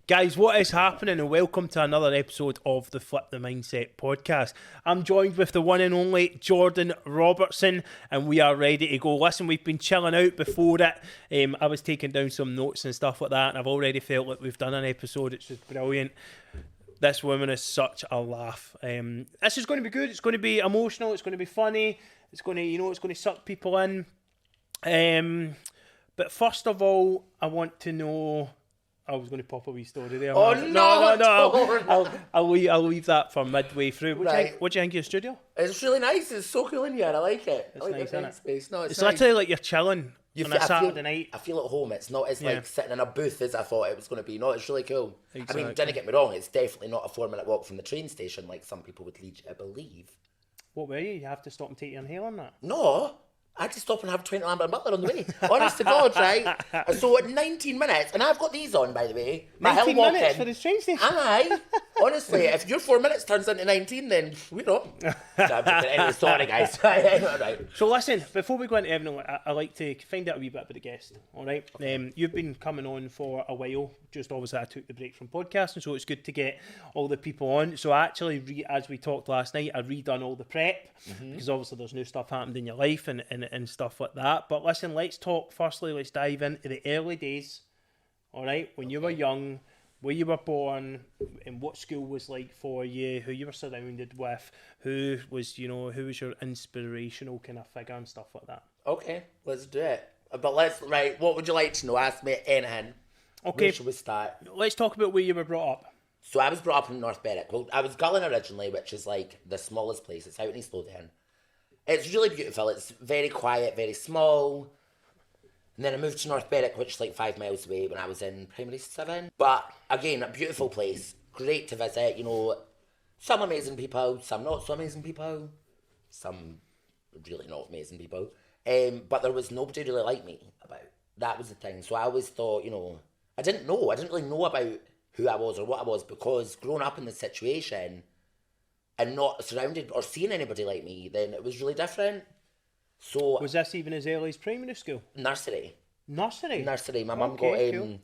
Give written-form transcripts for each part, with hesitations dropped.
Guys, what is happening? And welcome to another episode of the Flip the Mindset podcast. I'm joined with the one and only Jordan Robertson, and we are ready to go. Listen, we've been chilling out before it. I was taking down some notes and stuff like that, and I've already felt like we've done an episode. It's just brilliant. This woman is such a laugh. This is going to be good. It's going to be emotional. It's going to be funny. It's going to, it's going to suck people in. But first of all, I want to know. I was going to pop a wee story there. Oh, no. I'll leave that for midway through. What do you think of your studio? It's really nice. It's so cool in here. I like it. It's I like nice, the isn't it? space. No, It's nice. literally like you're chilling on a Saturday night. I feel at home. It's not as like sitting in a booth as I thought it was going to be. No, it's really cool. Exactly. I mean, don't get me wrong. It's definitely not a 4-minute walk from the train station like some people would lead you to believe. What were you? You have to stop and take your inhaler on that? No. I had to stop and have 20 Lambert and Butler on the way. Honest to God, right? So at 19 minutes, and I've got these on, by the way. My 19 hill minutes walking. for the train station? Aye. Honestly, if your 4 minutes turns into 19, then we're up. Anyway, sorry, guys. Right. So listen, before we go into everything, I like to find out a wee bit about the guest, all right? Okay. You've been coming on for a while. Just obviously I took the break from podcasting, so it's good to get all the people on. So I actually, as we talked last night, I redone all the prep, because obviously there's new stuff happened in your life and stuff like that. But listen, let's dive into the early days, all right? When you were young, where you were born, and what school was like for you, who you were surrounded with, who was your inspirational kind of figure and stuff like that. Okay, let's do it. But what would you like to know? Ask me anything. Okay. Where should we start? Let's talk about where you were brought up. So I was brought up in North Berwick. Well, I was Gullin originally, which is like the smallest place. It's out in East Lothian. It's really beautiful. It's very quiet, very small. And then I moved to North Berwick, which is like 5 miles away when I was in primary 7. But again, a beautiful place. Great to visit, some amazing people, some not so amazing people, some really not amazing people. But there was nobody really like me about. That was the thing. So I always thought, I didn't really know about who I was or what I was, because growing up in this situation and not surrounded or seeing anybody like me, then it was really different. So Was this even as early as primary school? Nursery. Nursery? My mum got cool.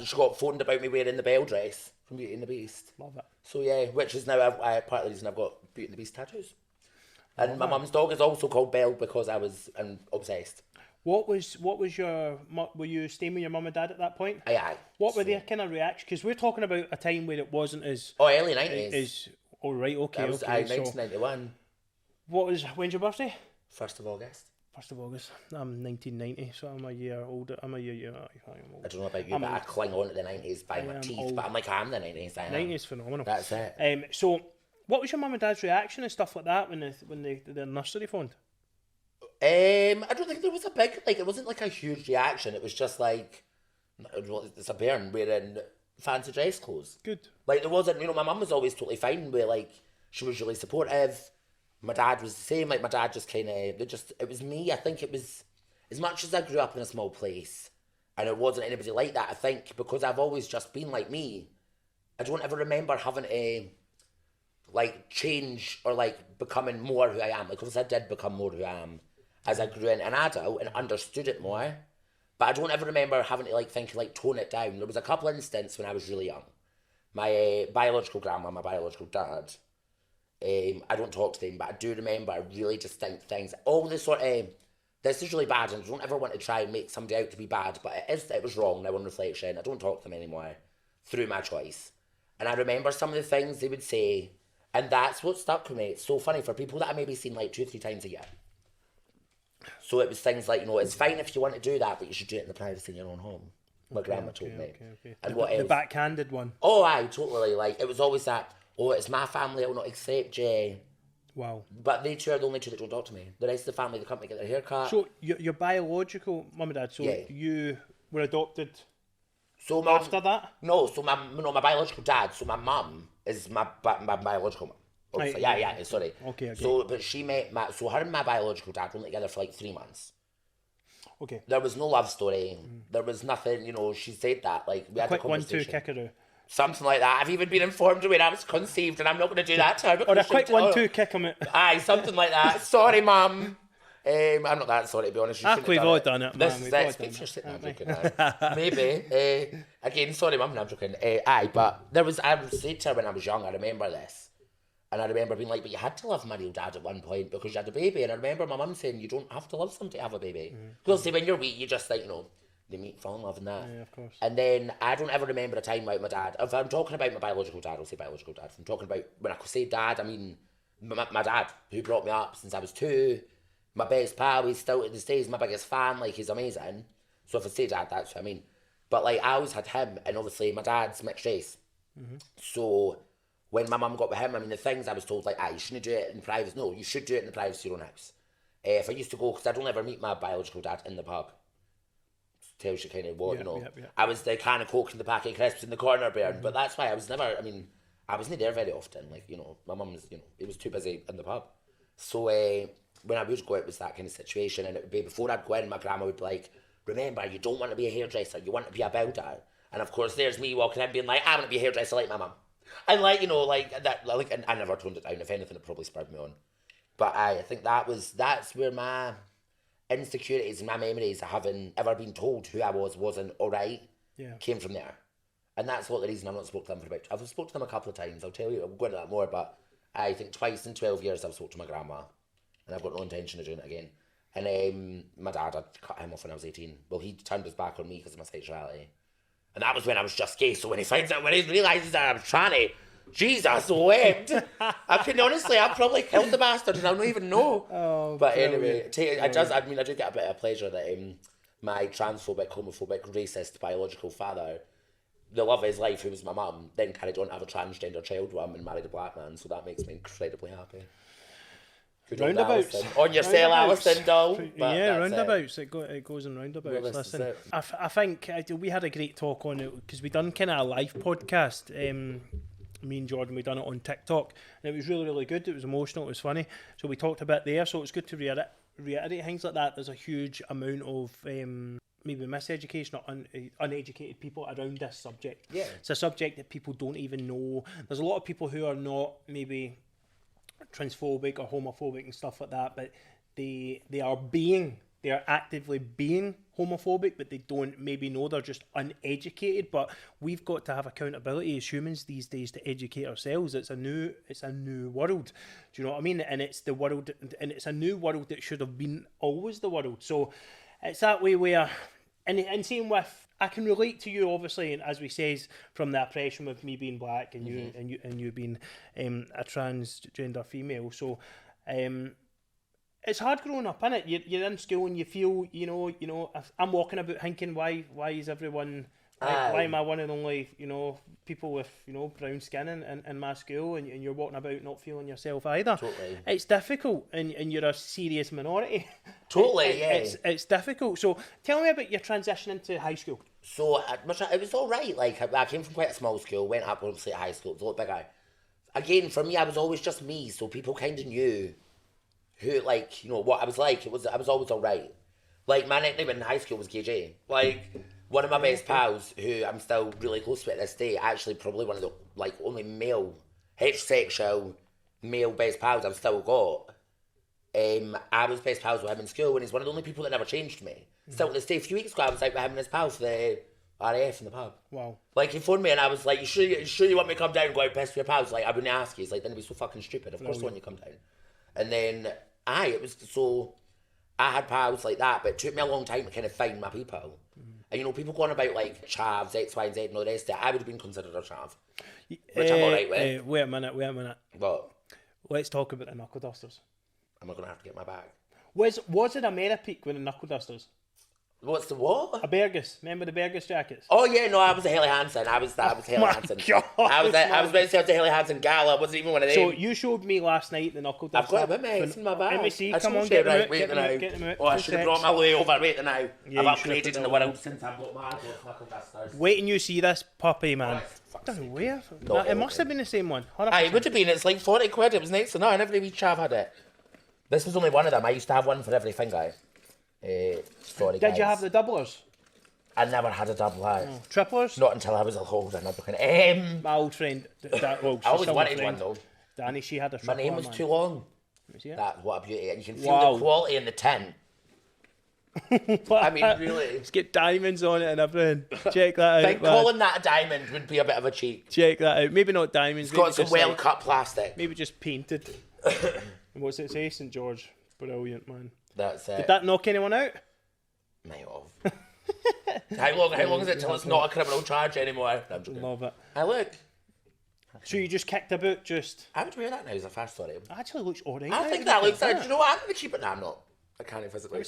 she got phoned about me wearing the bell dress from Beauty and the Beast. Love it. So yeah, which is now part of the reason I've got Beauty and the Beast tattoos. And my mum's dog is also called Belle because I was obsessed. What was your, were you staying with your mum and dad at that point? Aye. What were their kind of reactions? Because we're talking about a time where it wasn't as... early 90s. All right, okay, That was okay. 1991. When's your birthday? 1st of August. 1st of August. I'm 1990, so I'm a year older. I'm older. I don't know about you, but I cling on to the 90s by my teeth. old. But I'm like, I'm the 90s. 90's phenomenal. That's it. So, what was your mum and dad's reaction and stuff like that when the nursery phoned? I don't think there was a big, it wasn't like a huge reaction. It was just like, it's a bairn wearing fancy dress clothes. Good. There wasn't, my mum was always totally fine with, she was really supportive. My dad was the same. My dad just kind of, it was me. I think it was, as much as I grew up in a small place and it wasn't anybody like that, I think because I've always just been like me, I don't ever remember having to, change or, becoming more who I am. Because I did become more who I am as I grew in an adult and understood it more. But I don't ever remember having to, tone it down. There was a couple of instances when I was really young. My biological grandma, my biological dad, I don't talk to them, but I do remember really distinct things. All this sort of, this is really bad, and I don't ever want to try and make somebody out to be bad, but it was wrong now on reflection. I don't talk to them anymore through my choice. And I remember some of the things they would say, and that's what stuck with me. It's so funny for people that I maybe seen 2 or 3 times a year. So it was things like, it's fine if you want to do that, but you should do it in the privacy in your own home. My grandma told me. Okay. And the backhanded one. Oh, aye, totally. It was always that, it's my family, I will not accept you. Wow. But they two are the only two that don't talk to me. The rest of the family, they come to get their hair cut. So your biological mum and dad, you were adopted after that? No, my biological dad, so my mum is my biological mum. Yeah, sorry. Okay. So, but she met her and my biological dad were only together for 3 months. Okay. There was no love story. There was nothing, she said that. We had a conversation. 1-2 kickaroo. Something like that. I've even been informed when I was conceived, and I'm not going to do that to her. Or a quick 1-2 kick him out. Aye, something like that. Sorry, Mum. I'm not that sorry, to be honest. We've all done it, man. We've all done Speak for it. yourself. No, I'm joking. Maybe. Again, sorry, mum, no, I'm joking. But I said to her when I was young, I remember this. And I remember being like, but you had to love my real dad at one point because you had a baby. And I remember my mum saying, you don't have to love somebody to have a baby. Because see, when you're weak, you just like, they meet, fall in love and that. Yeah, of course. And then I don't ever remember a time without my dad. If I'm talking about my biological dad, I'll say biological dad. If I'm talking about, when I say dad, I mean my dad, who brought me up since I was 2. My best pal, he's still to this day, he's my biggest fan, like, he's amazing. So if I say dad, that's what I mean. But, like, I always had him, and obviously my dad's mixed race. So when my mum got with him, I mean, the things I was told, like, you shouldn't do it in privacy. No, you should do it in the privacy of your own house. If I used to go, because I don't ever meet my biological dad in the pub. Tells you kind of what, I was the can of Coke and the packet of crisps in the corner bearing, but that's why I was never, I wasn't there very often. Like, my mum was, it was too busy in the pub. So, when I would go, it was that kind of situation, and it would be before I'd go in, my grandma would be like, remember, you don't want to be a hairdresser, you want to be a builder. And of course, there's me walking in being like, I want to be a hairdresser like my mum. And like, like that, like, and I never toned it down. If anything, it probably spurred me on. But I think that's where my insecurities and my memories of having ever been told who I wasn't alright came from there. And that's what the reason I've not spoken to them for about. I've spoken to them a couple of times, I'll tell you, I'll go into that more, but I think twice in 12 years I've spoken to my grandma. And I've got no intention of doing it again. And my dad, I'd cut him off when I was 18. Well, he turned his back on me because of my sexuality. And that was when I was just gay, so when he realises that I was tranny, Jesus wept. I can honestly, I probably killed the bastard and I don't even know. Oh, but anyway, I do get a bit of pleasure that my transphobic, homophobic, racist, biological father, the love of his life, who was my mum, then carried on to have a transgender child with him and married a black man, so that makes me incredibly happy. Roundabouts. On your cell, Alison, doll. Yeah, roundabouts. It goes in roundabouts. Well, listen, I think we had a great talk on it because we done kind of a live podcast. Me and Jordan, we done it on TikTok, and it was really, really good. It was emotional. It was funny. So we talked a bit there. So it's good to reiterate things like that. There's a huge amount of maybe miseducation or uneducated people around this subject. Yeah, it's a subject that people don't even know. There's a lot of people who are not maybe transphobic or homophobic and stuff like that, but they are actively being homophobic, but they don't maybe know, they're just uneducated. But we've got to have accountability as humans these days to educate ourselves. It's a new world. Do you know what I mean? And it's the world, and it's a new world that should have been always the world. So it's that way where, and same with, I can relate to you, obviously, and as we says, from the oppression with me being black and you being a transgender female. So it's hard growing up, innit? You're in school and you feel, if I'm walking about thinking, why is everyone, why am I one of the only, people with, brown skin in my school, and you're walking about not feeling yourself either. Totally. It's difficult, and you're a serious minority. Totally, yeah. It's difficult. So tell me about your transition into high school. So it was all right. Like, I came from quite a small school, went up obviously at high school, it was a lot bigger. Again, for me, I was always just me, so people kind of knew who, like, what I was like. I was always all right. Like, my nickname in high school was KJ. Like, one of my best pals, who I'm still really close to at this day, actually probably one of the, like, only male, heterosexual, male best pals I've still got. I was best pals with him in school, and he's one of the only people that never changed me. Still to this day, a few weeks ago, I was out with him and his pals for the RAF in the pub. Wow. Like, he phoned me and I was like, you sure you want me to come down and go out piss for your pals? Like, I wouldn't ask you. He's like, then it'd be so fucking stupid. Of course I want you to come down. And then, it was so, I had pals like that, but it took me a long time to kind of find my people. And, people going about, like, chavs, X, Y, and Z, and all the rest of it, I would have been considered a chav. Which I'm alright with. Wait a minute. What? Let's talk about the knuckle dusters. Am I going to have to get my bag? Was it a Merapeak with the knuckle dusters? What's the what? A Bergus. Remember the Bergus jackets? Oh yeah, no, I was a Helly Hansen. I was Helly Hansen. God, I was about to say I was a Helly Hansen gal. I wasn't even one of them. So you showed me last night the knuckle dusters. I've got it with me. It's in my bag. Let me see. Come on, get them out. Oh, I should have brought my way over. Wait now. Yeah, I've upgraded in the world since I've got my knuckle dusters. Wait and you see this puppy, man. Where? It must have been the same one. 100%. It would have been. It's like 40 quid. It was nice to know. And every wee chav had it. This was only one of them. I used to have one for every finger. Sorry, Did you have the doublers? I never had a double eye. Triplers? Not until I was a little older. My old friend. I always wanted one though. Danny, she had a My name was too long. me see it. That's what a beauty. And you can feel the quality in the tin. I mean, really. It's got diamonds on it and everything. Check that out. I think calling that a diamond would be a bit of a cheat. Check that out. Maybe not diamonds. It's got some well-cut plastic. Maybe just painted. And what's it say? St. George. Brilliant, man. That's it. Did that knock anyone out? Might have. How long is it till it's not a criminal charge anymore? Love it. Look. So you just kicked about just... I would wear that now as a fast story. Actually looks alright. I think that looks... Do you know what? I'm going to keep it. Nah, I'm not. I can't physically.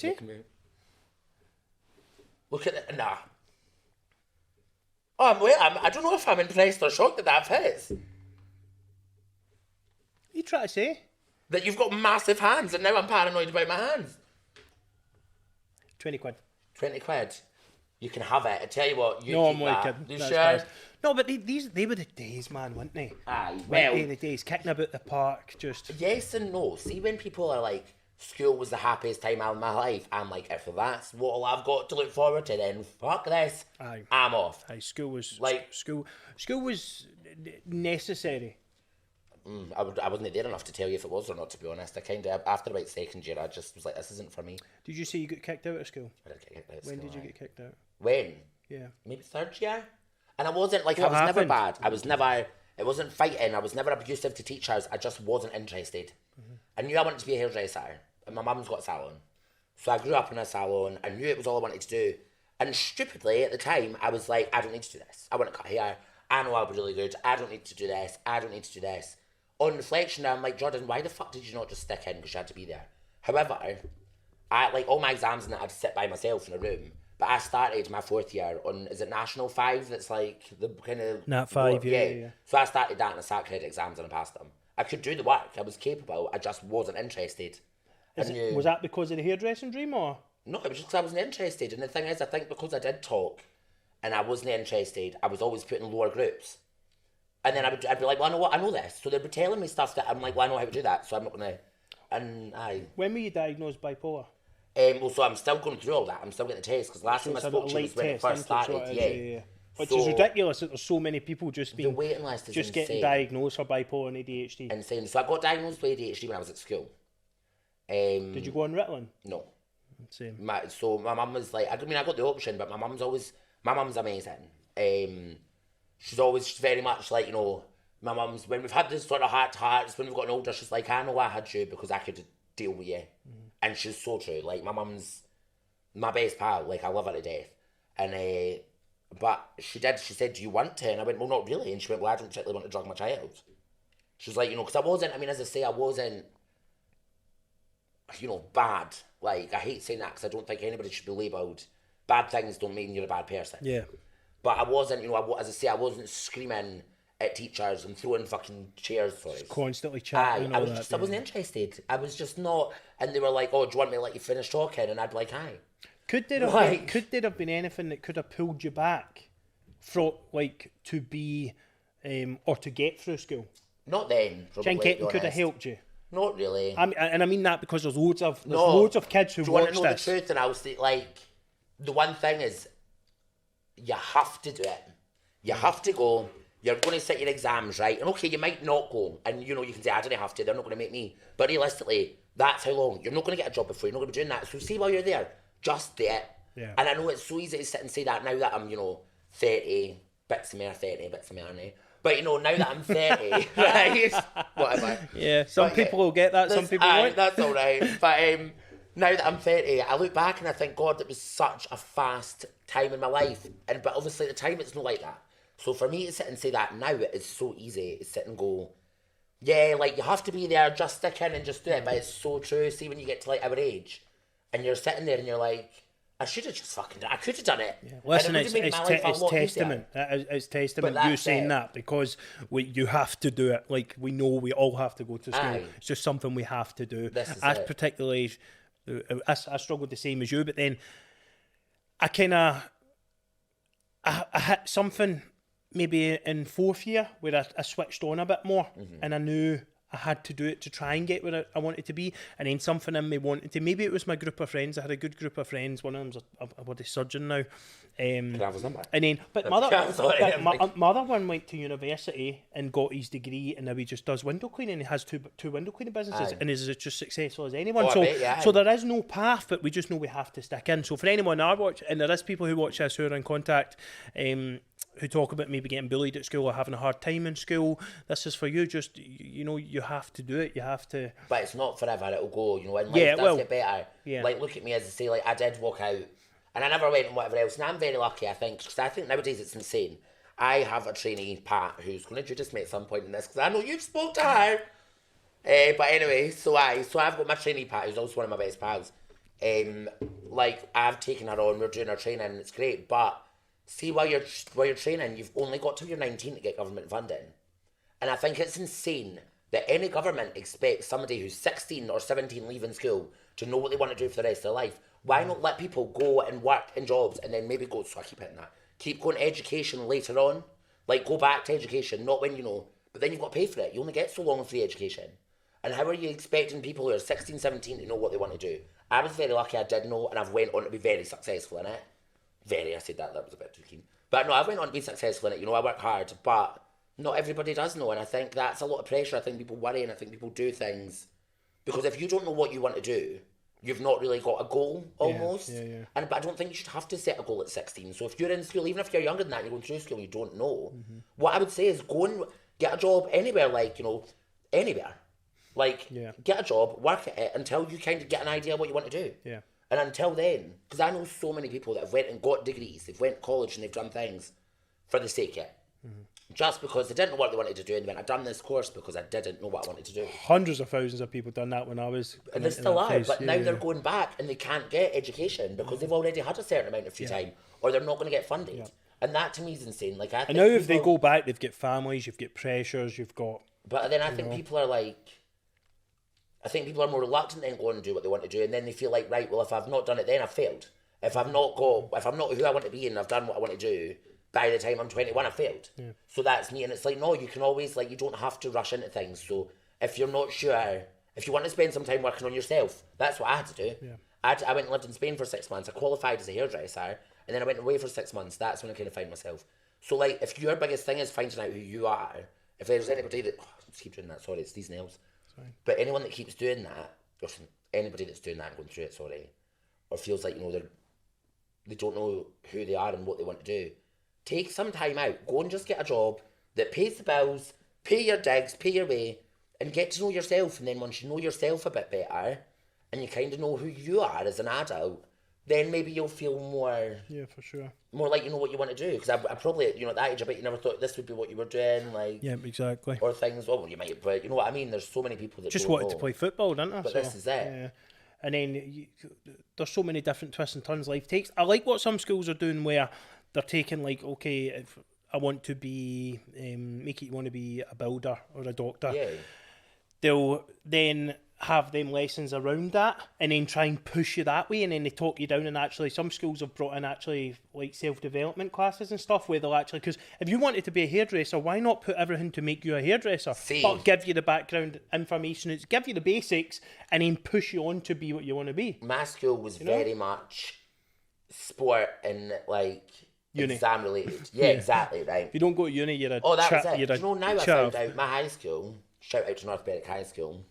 Look at it. Nah. Oh, I don't know if I'm impressed or shocked that fits. What are you trying to say? That you've got massive hands and now I'm paranoid about my hands. 20 quid. 20 quid. You can have it. I tell you what, you no, keep I'm that. kidding. You That's sure? Nice. No, but they were the days, man, weren't they? Aye, well... the days, kicking about the park, just... Yes and no. See, when people are like, school was the happiest time of my life, I'm like, if that's what all I've got to look forward to, then fuck this. Aye. I'm off. Aye, school was... Like... School was necessary. I wasn't there enough to tell you if it was or not, to be honest. I kind of, after about second year, I just was like, this isn't for me. Did you say you got kicked out of school? I did get kicked out of When school, did you get kicked out? When? Yeah. Maybe third year? And I wasn't, like, What I was never happened? bad. I was never, it wasn't fighting. I was never abusive to teachers. I just wasn't interested. Mm-hmm. I knew I wanted to be a hairdresser. And my mum's got a salon. So I grew up in a salon. I knew it was all I wanted to do. And stupidly, at the time, I was like, I don't need to do this. I want to cut hair. I know I'll be really good. I don't need to do this. I don't need to do this. On reflection, I'm like, Jordan, why the fuck did you not just stick in because you had to be there? However, I like all my exams and I had to sit by myself in a room. But I started my fourth year on, is it National 5? That's like the kind of... Nat 5, yeah. So I started that and I sat credit exams and I passed them. I could do the work. I was capable. I just wasn't interested. Was that because of the hairdressing dream or? No, it was just because I wasn't interested. And the thing is, I think because I did talk and I wasn't interested, I was always put in lower groups. And then I'd be like, well, I know what, I know this. So they'd be telling me stuff that I'm like, well, I know how to do that, so I'm not going to... And When were you diagnosed bipolar? Well, so I'm still going through all that. I'm still getting the test, because last time I spoke to you was when it first started, yeah. Which is ridiculous that there's so many people just being... The waiting list is just insane. Getting diagnosed for bipolar and ADHD. Insane. So I got diagnosed with ADHD when I was at school. Did you go on Ritalin? No. Same. So my mum was like, I mean, I got the option, but my mum's amazing. She's very much like, you know, my mum's, when we've had this sort of heart-to-hearts, when we've gotten older, she's like, I know I had you because I could deal with you. Mm. And she's so true. Like, my mum's my best pal. Like, I love her to death. And, but she said, do you want to? And I went, well, not really. And she went, well, I don't particularly want to drug my child. She was like, you know, because I wasn't, as I say, I wasn't, you know, bad. Like, I hate saying that because I don't think anybody should be labelled. Bad things don't mean you're a bad person. Yeah. But I wasn't, you know, as I say, I wasn't screaming at teachers and throwing fucking chairs for us. Constantly chatting. I wasn't interested. I was just not. And they were like, oh, do you want me to let you finish talking? And I'd be like, aye. Could there have been anything that could have pulled you back from, like, to be, or to get through school? Not then, probably. Getting could have helped you? Not really. I mean that because there's loads of kids who watch this. Do you want to know the truth? And I'll say, like, the one thing is, you have to do it. You have to go. You're going to sit your exams, right? And okay, you might not go. And, you know, you can say, I didn't have to. They're not going to make me. But realistically, that's how long. You're not going to get a job before. You're not going to be doing that. So see, while you're there, just do it. Yeah. And I know it's so easy to sit and say that now that I'm, you know, 30, bits of me are 30, bits of me aren't. But, you know, now that I'm 30, right? Whatever. Yeah, some people will get that, some people won't. That's all right. But now that I'm 30, I look back and I think, God, it was such a fast time in my life. But obviously at the time, it's not like that. So for me to sit and say that now, it's so easy to sit and go, yeah, like, you have to be there, just stick in and just do it. But it's so true. See, when you get to, like, our age, and you're sitting there and you're like, I should have just fucking done it. I could have done it. Yeah. Listen, it's testament. It's testament you saying that, because you have to do it. Like, we know we all have to go to school. Aye. It's just something we have to do. Particularly, I struggled the same as you, but then I hit something maybe in fourth year where I switched on a bit more, and I knew I had to do it to try and get where I wanted to be, and then something in me wanted to. Maybe it was my group of friends. I had a good group of friends. One of them's a bloody surgeon now. Can I have his number? And then, but my other one went to university and got his degree, and now he just does window cleaning. He has two window cleaning businesses, and is just successful as anyone. So there is no path, but we just know we have to stick in. So for anyone I watch, and there is people who watch this who are in contact, who talk about maybe getting bullied at school or having a hard time in school, this is for you. Just, you know, you have to do it. You have to. But it's not forever. It'll go. You know, and life does get better. Yeah. Like, look at me, as I say. Like, I did walk out, and I never went and whatever else. And I'm very lucky, I think, because I think nowadays it's insane. I have a trainee, Pat, who's going to introduce me at some point in this, because I know you've spoke to her. But anyway, so I've got my trainee, Pat, who's also one of my best pals. Like, I've taken her on. We're doing her training, and it's great, but. See, while you're training, you've only got till you're 19 to get government funding. And I think it's insane that any government expects somebody who's 16 or 17 leaving school to know what they want to do for the rest of their life. Why not let people go and work in jobs and then maybe go, so I keep hitting that, keep going to education later on? Like, go back to education, not when you know, but then you've got to pay for it. You only get so long of free education. And how are you expecting people who are 16, 17 to know what they want to do? I was very lucky I did know, and I've went on to be very successful in it. I said that was a bit too keen. But no, I went on to be successful in it. You know, I work hard, but not everybody does know. And I think that's a lot of pressure. I think people worry, and I think people do things. Because if you don't know what you want to do, you've not really got a goal, almost. But I don't think you should have to set a goal at 16. So if you're in school, even if you're younger than that, you're going through school, you don't know. What I would say is go and get a job anywhere, like, you know, anywhere. Like, get a job, work at it until you kind of get an idea what you want to do. Yeah. And until then, because I know so many people that have went and got degrees, they've went to college and they've done things for the sake of it. Just because they didn't know what they wanted to do, and they went, I've done this course because I didn't know what I wanted to do. Hundreds of thousands of people done that when I was... And they still are, but now they're going back and they can't get education because they've already had a certain amount of free time, or they're not going to get funded. And that to me is insane. Like, I think and now if they go back, they've got families, you've got pressures, you've got... But then I think people are like... I think people are more reluctant then go and do what they want to do, and then they feel like, right, well, if I've not done it then, I've failed. If I'm not who I want to be and I've done what I want to do, by the time I'm 21, I've failed. So that's me, and it's like, no, you can always, like, you don't have to rush into things. So if you're not sure, if you want to spend some time working on yourself, that's what I had to do. I went and lived in Spain for 6 months. I qualified as a hairdresser, and then I went away for 6 months. That's when I kind of found myself. So, like, if your biggest thing is finding out who you are, if there's anybody that... just keep doing that, sorry, it's these nails. But anyone that keeps doing that, or anybody that's doing that and going through it, or feels like, you know, they don't know who they are and what they want to do, take some time out. Go and just get a job that pays the bills, pay your digs, pay your way, and get to know yourself. And then once you know yourself a bit better, and you kind of know who you are as an adult, then maybe you'll feel more... Yeah, for sure. More like you know what you want to do. Because I probably, you know, at that age, I bet you never thought this would be what you were doing. Like, yeah, exactly. Or things, well, you might, but you know what I mean? There's so many people that just wanted to play football, didn't I? But this is it. Yeah. And then there's so many different twists and turns life takes. I like what some schools are doing where they're taking, like, okay, if I want to be, make it you want to be a builder or a doctor. Yeah. They'll then have them lessons around that and then try and push you that way, and then they talk you down. And actually some schools have brought in actually like self-development classes and stuff where they'll actually, because if you wanted to be a hairdresser, why not put everything to make you a hairdresser? But give you the background information, it's give you the basics and then push you on to be what you want to be. My school was very much sport and like uni. Exam related. Yeah, exactly, right. If you don't go to uni, you're a that was it. Do you know, now I found out my high school, shout out to North Berwick High School.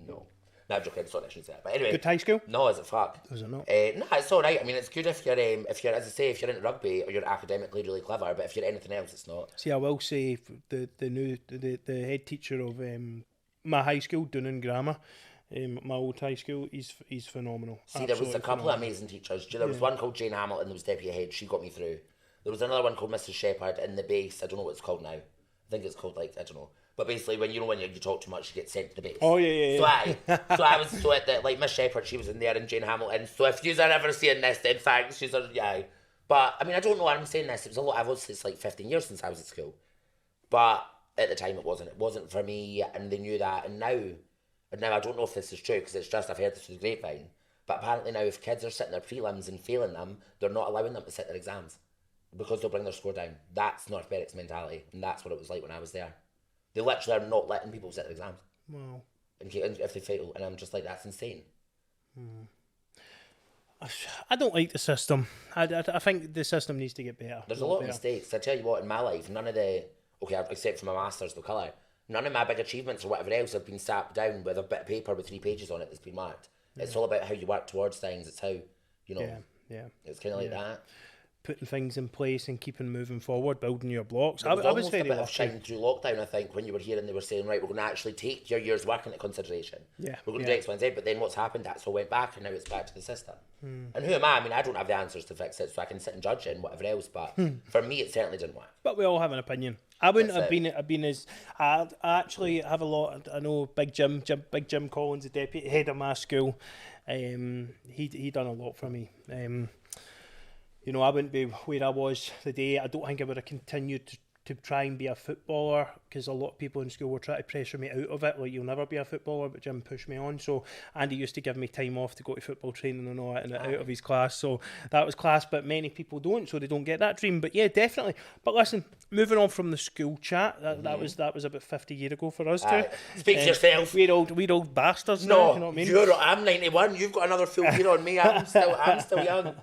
No, I'm joking. Sorry, I shouldn't say that. But anyway, good high school. No, is it fuck? Is it not? No, it's all right. I mean, it's good if you're as I say, if you're into rugby or you're academically really clever. But if you're anything else, it's not. See, I will say the head teacher of my high school, Dunnan Grammar, my old high school, he's phenomenal. See, there was a couple of amazing teachers. There was one called Jane Hamilton, that was deputy head. She got me through. There was another one called Mrs. Shepherd in the base. I don't know what it's called now. I think it's called, like, I don't know. But basically, when you talk too much, you get sent to the base. Oh, yeah. So I was at the, like, Miss Shepherd, she was in there, and Jane Hamilton. So if you're ever seeing this, then thanks. But, I mean, I don't know why I'm saying this. It was a lot. It's like 15 years since I was at school. But at the time, it wasn't. It wasn't for me, and they knew that. And now I don't know if this is true, because it's just, I've heard this through the grapevine. But apparently now, if kids are sitting their prelims and failing them, they're not allowing them to sit their exams, because they'll bring their score down. That's North Berwick's mentality, and that's what it was like when I was there. They literally are not letting people sit the exams. Wow. And if they fail, and I'm just like, that's insane. I don't like the system. I think the system needs to get better. There's a lot of mistakes. I tell you what, in my life, none of the, except for my Masters of Colour, none of my big achievements or whatever else have been sat down with a bit of paper with 3 pages on it that's been marked. It's all about how you work towards things. It's how, you know, it's kind of like that. Putting things in place and keeping moving forward, building your blocks. I was very a bit of shine through lockdown, I think, when you were here and they were saying, right, we're going to actually take your year's work into consideration. Yeah. We're going to do X, Y, and Z, but then what's happened? That's all went back and now it's back to the system. And who am I? I mean, I don't have the answers to fix it, so I can sit and judge it and whatever else, but for me, it certainly didn't work. But we all have an opinion. I wouldn't have been as... I actually have a lot... I know Big Jim Collins, the deputy head of my school, he done a lot for me. You know, I wouldn't be where I was today. I don't think I would have continued to try and be a footballer, because a lot of people in school were trying to pressure me out of it, like, you'll never be a footballer, but Jim pushed me on. So Andy used to give me time off to go to football training and all that, and out of his class, so that was class. But many people don't, so they don't get that dream. But yeah, definitely. But listen, moving on from the school chat, that was about 50 years ago for us too. Speak for yourself. We're old bastards now, you know what I mean? I'm 91, you've got another full year on me, I'm still young.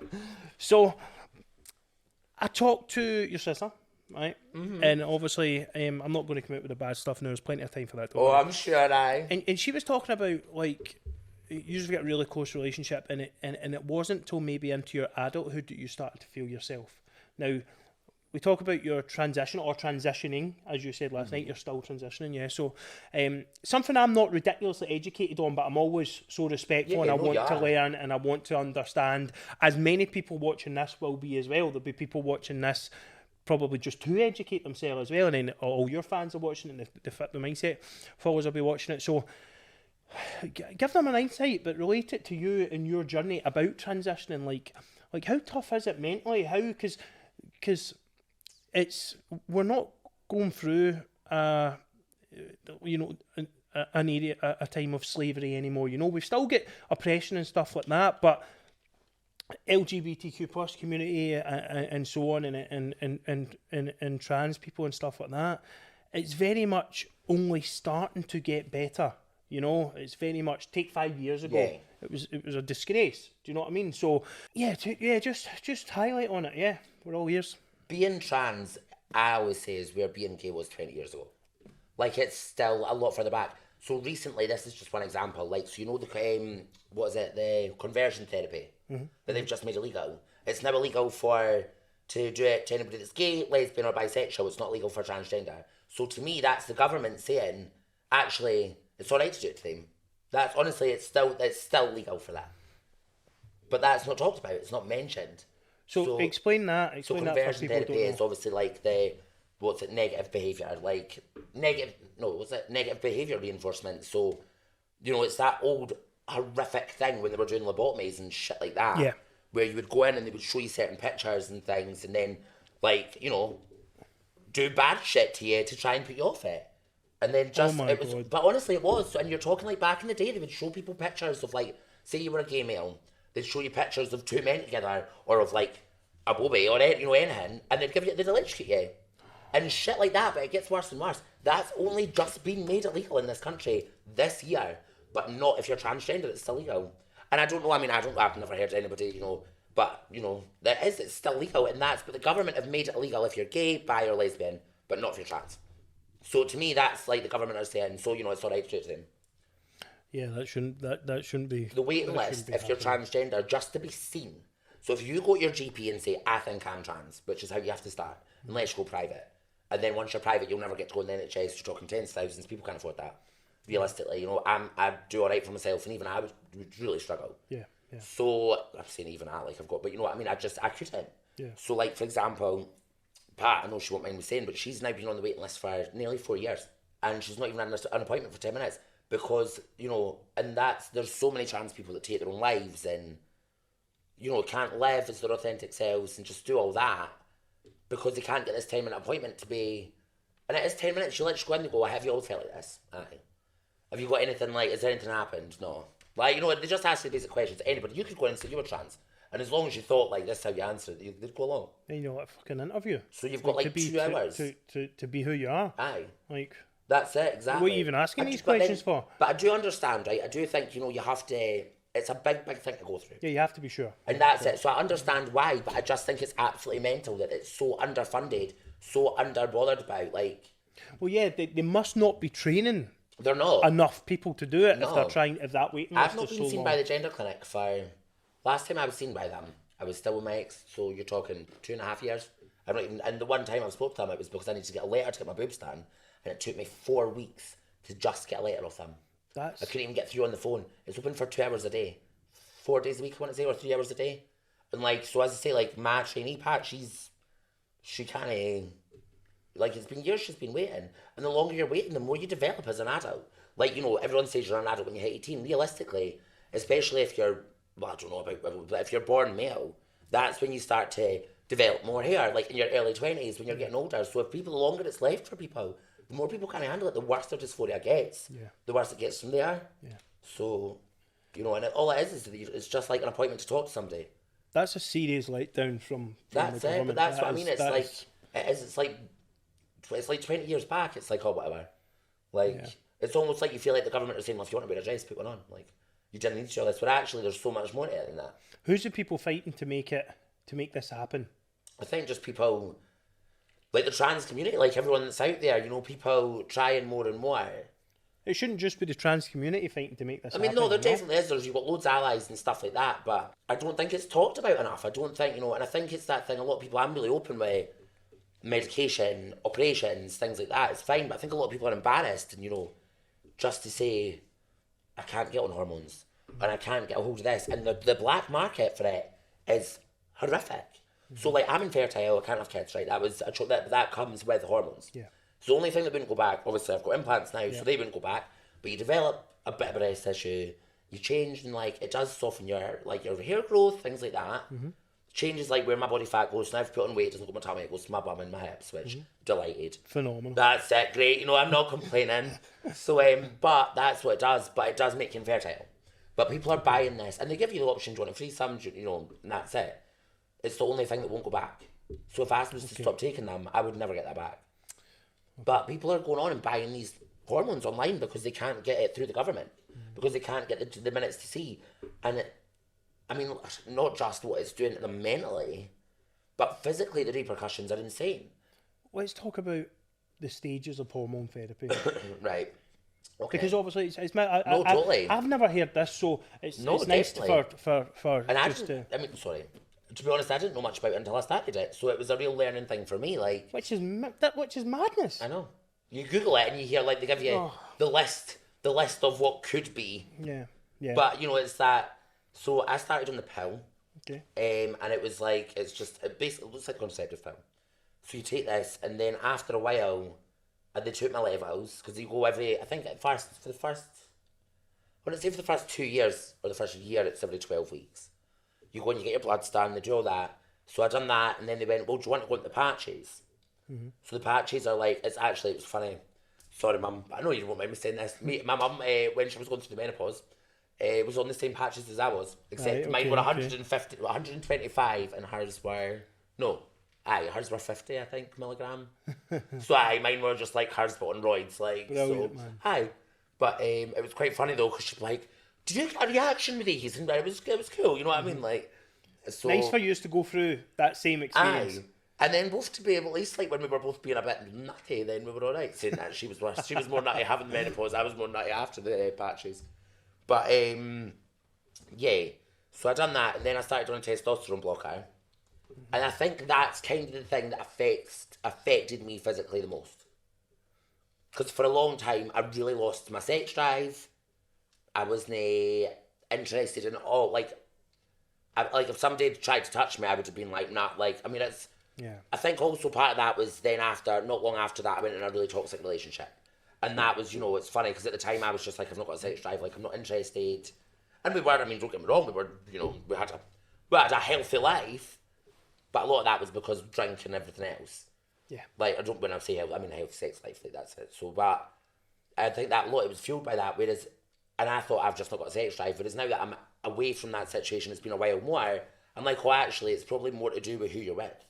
So I talked to your sister, right? And obviously, I'm not going to come out with the bad stuff now. There's plenty of time for that. I'm sure And she was talking about, like, you usually get a really close relationship, and it wasn't till maybe into your adulthood that you started to feel yourself. Now, we talk about your transition or transitioning, as you said last night. You're still transitioning, yeah. So, something I'm not ridiculously educated on, but I'm always so respectful, and I want to learn and I want to understand. As many people watching this will be as well. There'll be people watching this probably just to educate themselves as well, and then all your fans are watching it, and the fit the mindset followers will be watching it. So, give them an insight, but relate it to you and your journey about transitioning. Like how tough is it mentally? How because we're not going through you know, a time of slavery anymore. You know, we've still got oppression and stuff like that, but LGBTQ plus community and so on, and trans people and stuff like that, it's very much only starting to get better. You know, it's very much, take 5 years ago, it was a disgrace. Do you know what I mean? So just highlight on it. Yeah, we're all ears. Being trans, I always say, is where being gay was 20 years ago. Like, it's still a lot further back. So recently, this is just one example. Like, so you know the conversion therapy that they've just made illegal. It's now illegal to do it to anybody that's gay, lesbian, or bisexual. It's not legal for transgender. So to me, that's the government saying, actually, it's all right to do it to them. That's honestly, it's still legal for that. But that's not talked about. It's not mentioned. So explain that. Explain that for people who don't know. Conversion therapy is obviously like negative behaviour, negative behaviour reinforcement. So, you know, it's that old horrific thing when they were doing lobotomies and shit like that. Yeah. Where you would go in and they would show you certain pictures and things, and then, like, you know, do bad shit to you to try and put you off it. And then God. But honestly it was. And you're talking like back in the day, they would show people pictures of, like, say you were a gay male, they'd show you pictures of 2 men together, or of, like, a bobby, or, you know, anything, and they'd electrocute you. And shit like that, but it gets worse and worse. That's only just been made illegal in this country this year, but not if you're transgender, it's still legal. And I don't know, I mean, I've never heard anybody, you know, but, you know, it's still legal, and but the government have made it illegal if you're gay, bi, or lesbian, but not if you're trans. So to me, that's like the government are saying, so, you know, it's all right to do it to them. Yeah, that shouldn't be... The waiting list, if you're transgender, just to be seen. So if you go to your GP and say, I think I'm trans, which is how you have to start, unless you go private. And then once you're private, you'll never get to go in the NHS. You're talking tens of thousands. People can't afford that. Realistically, you know, I do all right for myself, and even I would really struggle. Yeah. So, I'm saying even I, like, I've got, but you know what I mean? I couldn't. Yeah. So, like, for example, Pat, I know she won't mind me saying, but she's now been on the waiting list for nearly 4 years. And she's not even had an appointment for 10 minutes. Because, you know, and there's so many trans people that take their own lives and, you know, can't live as their authentic selves and just do all that because they can't get this 10-minute appointment to be... And it is 10 minutes, you literally go in and go, have you all felt like this? Aye. Have you got anything, like, has there anything happened? No. Like, you know, they just ask you basic questions. Anybody, you could go in and say you were trans. And as long as you thought, like, this is how you answered it, they'd go along. And you know what, fucking interview. So you've got, like 2 hours. To be who you are. Aye. Like... That's it, exactly. What are you even asking these questions for? But I do understand, right? I do think, you know, you have to, it's a big, big thing to go through. Yeah, you have to be sure. And that's it. So I understand why, but I just think it's absolutely mental that it's so underfunded, so under-bothered about, like... Well, yeah, they must not be training They're not. enough people to do it No. if they're trying, if that waiting list I've not is been so seen long. by the gender clinic for... Last time I was seen by them, I was still with my ex, so you're talking 2.5 years. I'm not even, and the one time I spoke to them, it was because I needed to get a letter to get my boobs done, and it took me 4 weeks to just get a letter off them. I couldn't even get through on the phone. It's open for 2 hours a day. 4 days a week, I want to say, or 3 hours a day. And like, so as I say, like, my trainee Pat, she kind of, like, it's been years she's been waiting. And the longer you're waiting, the more you develop as an adult. Like, you know, everyone says you're an adult when you hit 18. Realistically, especially if you're, well, I don't know about, but if you're born male, that's when you start to develop more hair, like in your early 20s when you're getting older. So if people, the longer it's left for people, the more people can handle it, the worse their dysphoria gets. Yeah. The worse it gets from there. Yeah. So, you know, and all it is it's just like an appointment to talk to somebody. That's a serious letdown from That's the it, government. but that's That what I is- mean. It's like 20 years back. It's like, oh, whatever. Like, it's almost like you feel like the government are saying, well, if you want to wear a dress, put one on. Like, you didn't need to show this, but actually there's so much more to it than that. Who's the people fighting to make this happen? I think just people, like the trans community, like everyone that's out there, you know, people trying more and more. It shouldn't just be the trans community fighting to make this happen. I mean, no, there you know? definitely is. You've got loads of allies and stuff like that, but I don't think it's talked about enough. I don't think, you know, and I think it's that thing, a lot of people, I'm really open with medication, operations, things like that. It's fine, but I think a lot of people are embarrassed, and, you know, just to say, I can't get on hormones, and I can't get a hold of this, and the black market for it is horrific. So, like, I'm infertile, I can't have kids, right? That comes with hormones. Yeah. It's the only thing that wouldn't go back. Obviously, I've got implants now, so they wouldn't go back. But you develop a bit of breast tissue, you change, and, like, it does soften your hair growth, things like that. Mm-hmm. Changes, like, where my body fat goes. So now if I put on weight, it doesn't go to my tummy, it goes to my bum and my hips, which, delighted. Phenomenal. That's it, great. You know, I'm not complaining. So, but that's what it does. But it does make you infertile. But people are buying this, and they give you the option, do you want a free sum, you know, and that's it. It's the only thing that won't go back. So if I was to stop taking them, I would never get that back. But people are going on and buying these hormones online because they can't get it through the government, because they can't get the minutes to see. And I mean, not just what it's doing to them mentally, but physically the repercussions are insane. Let's talk about the stages of hormone therapy. Right. Okay. Because obviously it's totally. I've never heard this, so it's nice for and just to... I mean, sorry. To be honest, I didn't know much about it until I started it, so it was a real learning thing for me. Like, which is madness. I know. You Google it and you hear, like, they give you the list of what could be. Yeah, yeah. But, you know, it's that. So I started on the pill. Okay. And it was like, it basically looks like a contraceptive pill. So you take this, and then after a while, they took my levels, because you go I think for the first 2 years, or the first year, it's every 12 weeks. You go and you get your bloods done, they do all that. So I done that, and then they went, well, do you want to go into the patches? Mm-hmm. So the patches are like, it was funny. Sorry, Mum, I know you won't mind me saying this. My mum, when she was going through the menopause, was on the same patches as I was, except mine were 125, and hers were, hers were 50, I think, milligram. So mine were just like hers, but on roids, like. Brilliant, so, man. But it was quite funny though, because she'd be like, did you get a reaction with these? And it was cool, you know what I mean? Like, so nice for you to go through that same experience. And then both to be able, at least like when we were both being a bit nutty, then we were all right. Saying that she was worse. She was more nutty having the menopause. I was more nutty after the patches. But yeah. So I done that, and then I started on a testosterone blocker. And I think that's kind of the thing that affected me physically the most. Because for a long time, I really lost my sex drive. I wasn't interested in all, like if somebody had tried to touch me, I would have been like, not like, I mean, it's, yeah. I think also part of that was then not long after that, I went in a really toxic relationship. And that was, you know, it's funny, because at the time I was just like, I've not got a sex drive, like, I'm not interested. And we were, I mean, don't get me wrong, we were, you know, we had a healthy life, but a lot of that was because of drink and everything else. Yeah. Like, when I say healthy, I mean a healthy sex life, like, that's it. So, but I think that a lot, it was fueled by that, whereas, and I thought I've just not got a sex drive, whereas now that I'm away from that situation, it's been a while more, I'm like, well, actually, it's probably more to do with who you're with.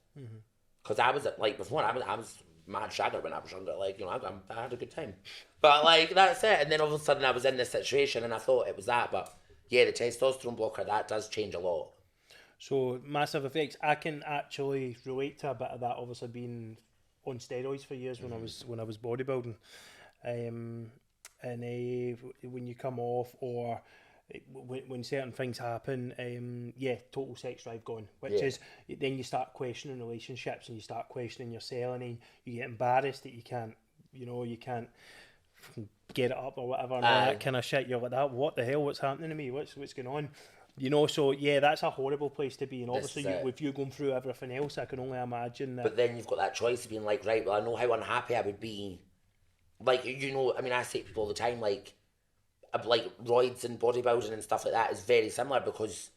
Because I was, like, before, I was mad shagger when I was younger. Like, you know, I had a good time. But, like, that's it. And then all of a sudden I was in this situation and I thought it was that. But, yeah, the testosterone blocker, that does change a lot. So, massive effects. I can actually relate to a bit of that, obviously being on steroids for years when I was bodybuilding. And when you come off or when certain things happen, total sex drive gone, which is then you start questioning relationships and you start questioning yourself, and you get embarrassed that you can't get it up or whatever, and all that kind of shit. You're like, that, what the hell, what's happening to me, what's going on, you know? So yeah, that's a horrible place to be, and obviously with you going through everything else, I can only imagine that. But then you've got that choice of being like, right, well, I know how unhappy I would be, like, you know, I mean, I say to people all the time, like roids and bodybuilding and stuff like that is very similar, because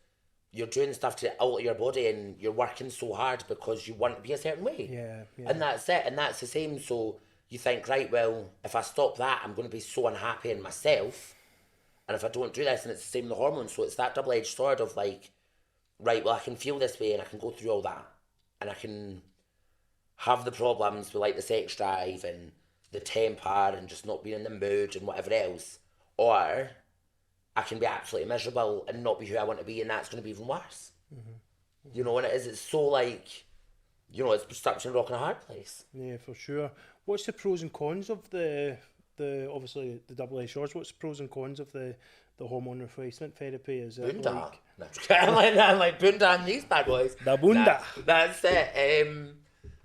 you're doing stuff to alter your body and you're working so hard because you want to be a certain way. Yeah. And that's it, and that's the same. So you think, right, well, if I stop that, I'm going to be so unhappy in myself, and if I don't do this, and it's the same with the hormones. So it's that double-edged sword of like, right, well, I can feel this way and I can go through all that, and I can have the problems with like the sex drive and the temper and just not being in the mood and whatever else, or I can be absolutely miserable and not be who I want to be, and that's going to be even worse. You know, and it's so like, you know, it's stuck between a rock and a hard place. Yeah, for sure. What's the pros and cons of the obviously the double-edged swords? What's the pros and cons of the hormone replacement therapy? Is it Bunda. like... No, I'm like Bunda and these bad boys. The Bunda. That's it.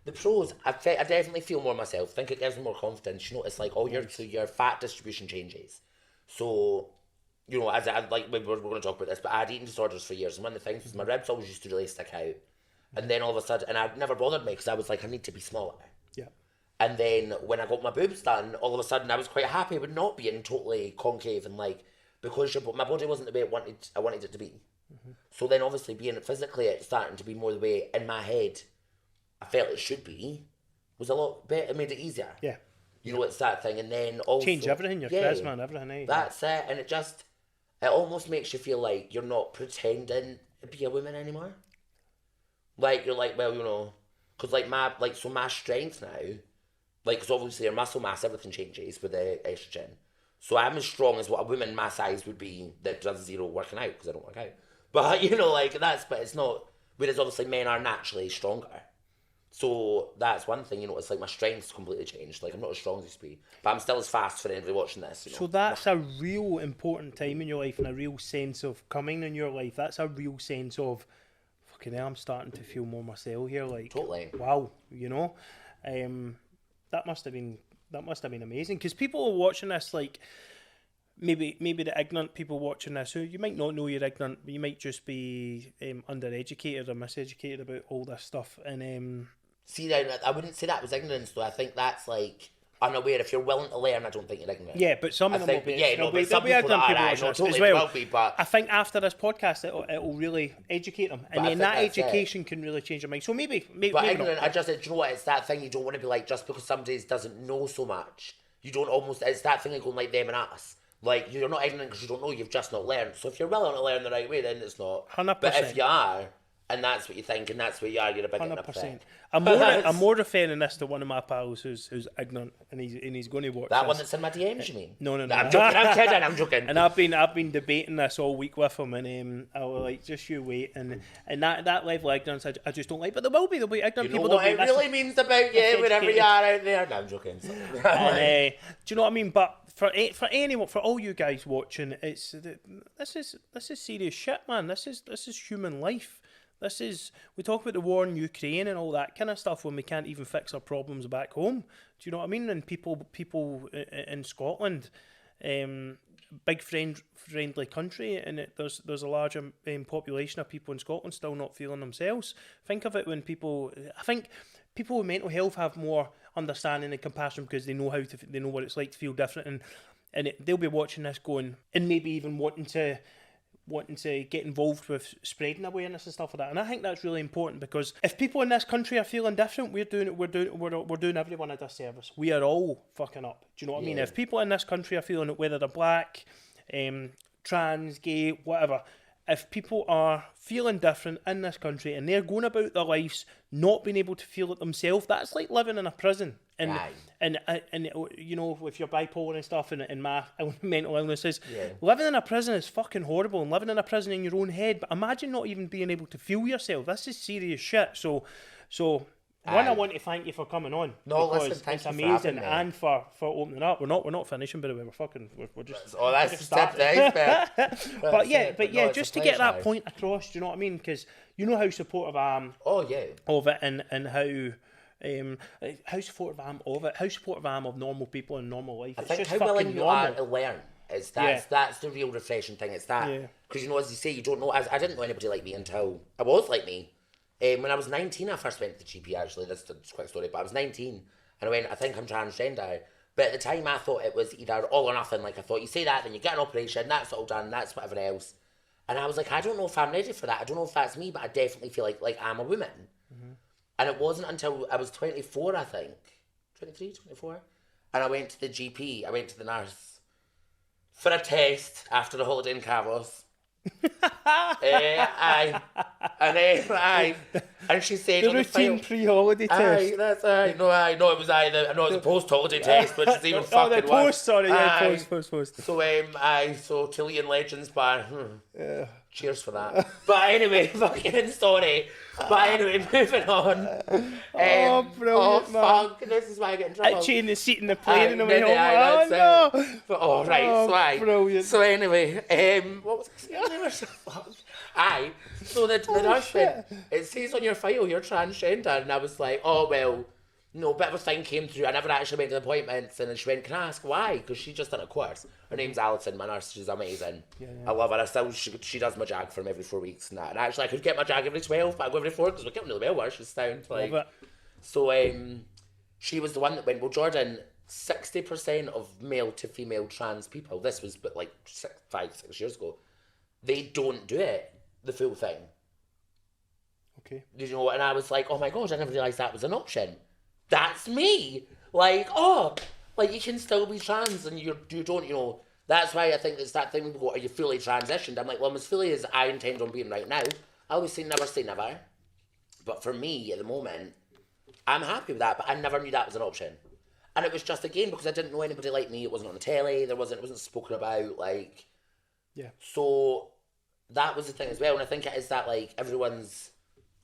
The pros, I definitely feel more myself. I think it gives me more confidence. You know, it's like all your fat distribution changes. So, you know, as I like, we're going to talk about this, but I had eating disorders for years, and one of the things was my ribs always used to really stick out, and then all of a sudden, and it never bothered me because I was like, I need to be smaller. Yeah. And then when I got my boobs done, all of a sudden I was quite happy with not being totally concave and like, because my body wasn't the way I wanted it to be. So then obviously being physically it's starting to be more the way in my head I felt it should be, was a lot better. It made it easier. Yeah. You know, it's that thing. And then also... Change everything, your charisma and everything, eh? That's it. And it almost makes you feel like you're not pretending to be a woman anymore. Like, you're like, well, you know... Because, like, my strength now... Like, because obviously your muscle mass, everything changes with the estrogen. So I'm as strong as what a woman my size would be that does zero working out, because I don't work out. But, you know, like, but it's not... Whereas, obviously, men are naturally stronger. So that's one thing, you know, it's like my strength's completely changed. Like, I'm not as strong as I used to be, but I'm still as fast for anybody watching this. You know? So that's a real important time in your life and a real sense of coming in your life. That's a real sense of, fucking hell, I'm starting to feel more myself here. Like, totally. Wow, you know? That must have been amazing. Because people are watching this, like, maybe the ignorant people watching this, who you might not know you're ignorant, but you might just be undereducated or miseducated about all this stuff. And see, I wouldn't say that was ignorance, though. I think that's like unaware. If you're willing to learn, I don't think you're ignorant. Yeah, but some of them will be. Yeah, no, but some people that are, totally as well. Will be, but I think after this podcast, it'll really educate them, and then that education can really change their mind. So maybe but ignorant, not. do you know what? It's that thing you don't want to be like, just because somebody doesn't know so much. You don't almost. It's that thing of going like them and us. Like, you're not ignorant because you don't know, you've just not learned. So if you're willing to learn the right way, then it's not. 100%. But if you are, and that's what you think, and that's where you are, you're a big 100%. I'm more referring this to one of my pals who's ignorant, and he's going to watch that this. one that's in my DMs, you mean? No. I'm joking, I'm joking. And I've been debating this all week with him, and I was like, just you wait, and that level of ignorance I just don't like. But there'll be ignorant people. You know what it really means about you, wherever you are out there. No, I'm joking. And, do you know what I mean? But for anyone, for all you guys watching, this is serious shit, man. This is human life. We talk about the war in Ukraine and all that kind of stuff when we can't even fix our problems back home. Do you know what I mean? And people in Scotland, big friendly country, and there's a larger population of people in Scotland still not feeling themselves. Think of it when I think people with mental health have more understanding and compassion because they know they know what it's like to feel different, and they'll be watching this going, and maybe even wanting to get involved with spreading awareness and stuff like that. And I think that's really important, because if people in this country are feeling different, we're doing everyone a disservice. We are all fucking up. Do you know what I mean? If people in this country are feeling it, whether they're black, trans, gay, whatever, if people are feeling different in this country and they're going about their lives not being able to feel it themselves, that's like living in a prison. And you know, with your bipolar and stuff and my mental illnesses, living in a prison is fucking horrible, and living in a prison in your own head. But imagine not even being able to feel yourself. This is serious shit. So I want to thank you for coming on. No, listen, thanks it's for amazing, having me. and for opening up. We're not finishing, by the way. We're just. Oh, that's the step there. But yeah, just to get that point across. Do you know what I mean? Because you know how supportive I am. Oh yeah. Of it, and how supportive I am of it. How supportive I am of normal people in normal life. I It's think just how fucking willing you normal. are to learn. That's the real refreshing thing. It's that because you know, as you say, you don't know. I didn't know anybody like me until I was like me. When I was 19, I first went to the GP. Actually, this is a quick story, but I was 19 and I went, I think I'm transgender. But at the time, I thought it was either all or nothing. Like, I thought you say that, then you get an operation, that's all done, that's whatever else. And I was like, I don't know if I'm ready for that. I don't know if that's me, but I definitely feel like I'm a woman. Mm-hmm. And it wasn't until I was 24, I think, 23, 24, and I went to the GP. I went to the nurse for a test after the holiday in Carlos. And she said the on routine the pre-holiday test. That's it was it was a post-holiday test, which is even fucking the post, worse. sorry, post. So Tilly and Legends Bar. Cheers for that. But anyway, fucking sorry. But anyway, moving on. Brilliant, man. Fuck, this is why I get in trouble. Chain the seat in the plane and the way home. No. Brilliant. So anyway, what was I saying? So the nurse went, it says on your file you're transgender, and I was like, oh well, no, bit of a thing came through. I never actually went to the appointments, and then she went, can I ask why? Because she just done a course. Her name's Alison, my nurse, she's amazing. I love her. She does my jag for me every 4 weeks and that. And actually I could get my jag every 12, but I go every 4 because we're getting really well worse. She's sound like. So she was the one that went, well, Jordan, 60% of male to female trans people, this was but like 5-6 years ago, they don't do it, the full thing. Okay. You know, and I was like, oh my gosh, I never realised that was an option. That's me. Like, oh, like you can still be trans and you don't, you know. That's why I think it's that thing when people go, are you fully transitioned? I'm like, well, I'm as fully as I intend on being right now. I always say never. But for me, at the moment, I'm happy with that, but I never knew that was an option. And it was just, again, because I didn't know anybody like me. It wasn't on the telly. It wasn't spoken about, like. Yeah. So that was the thing as well. And I think it is that, like, everyone's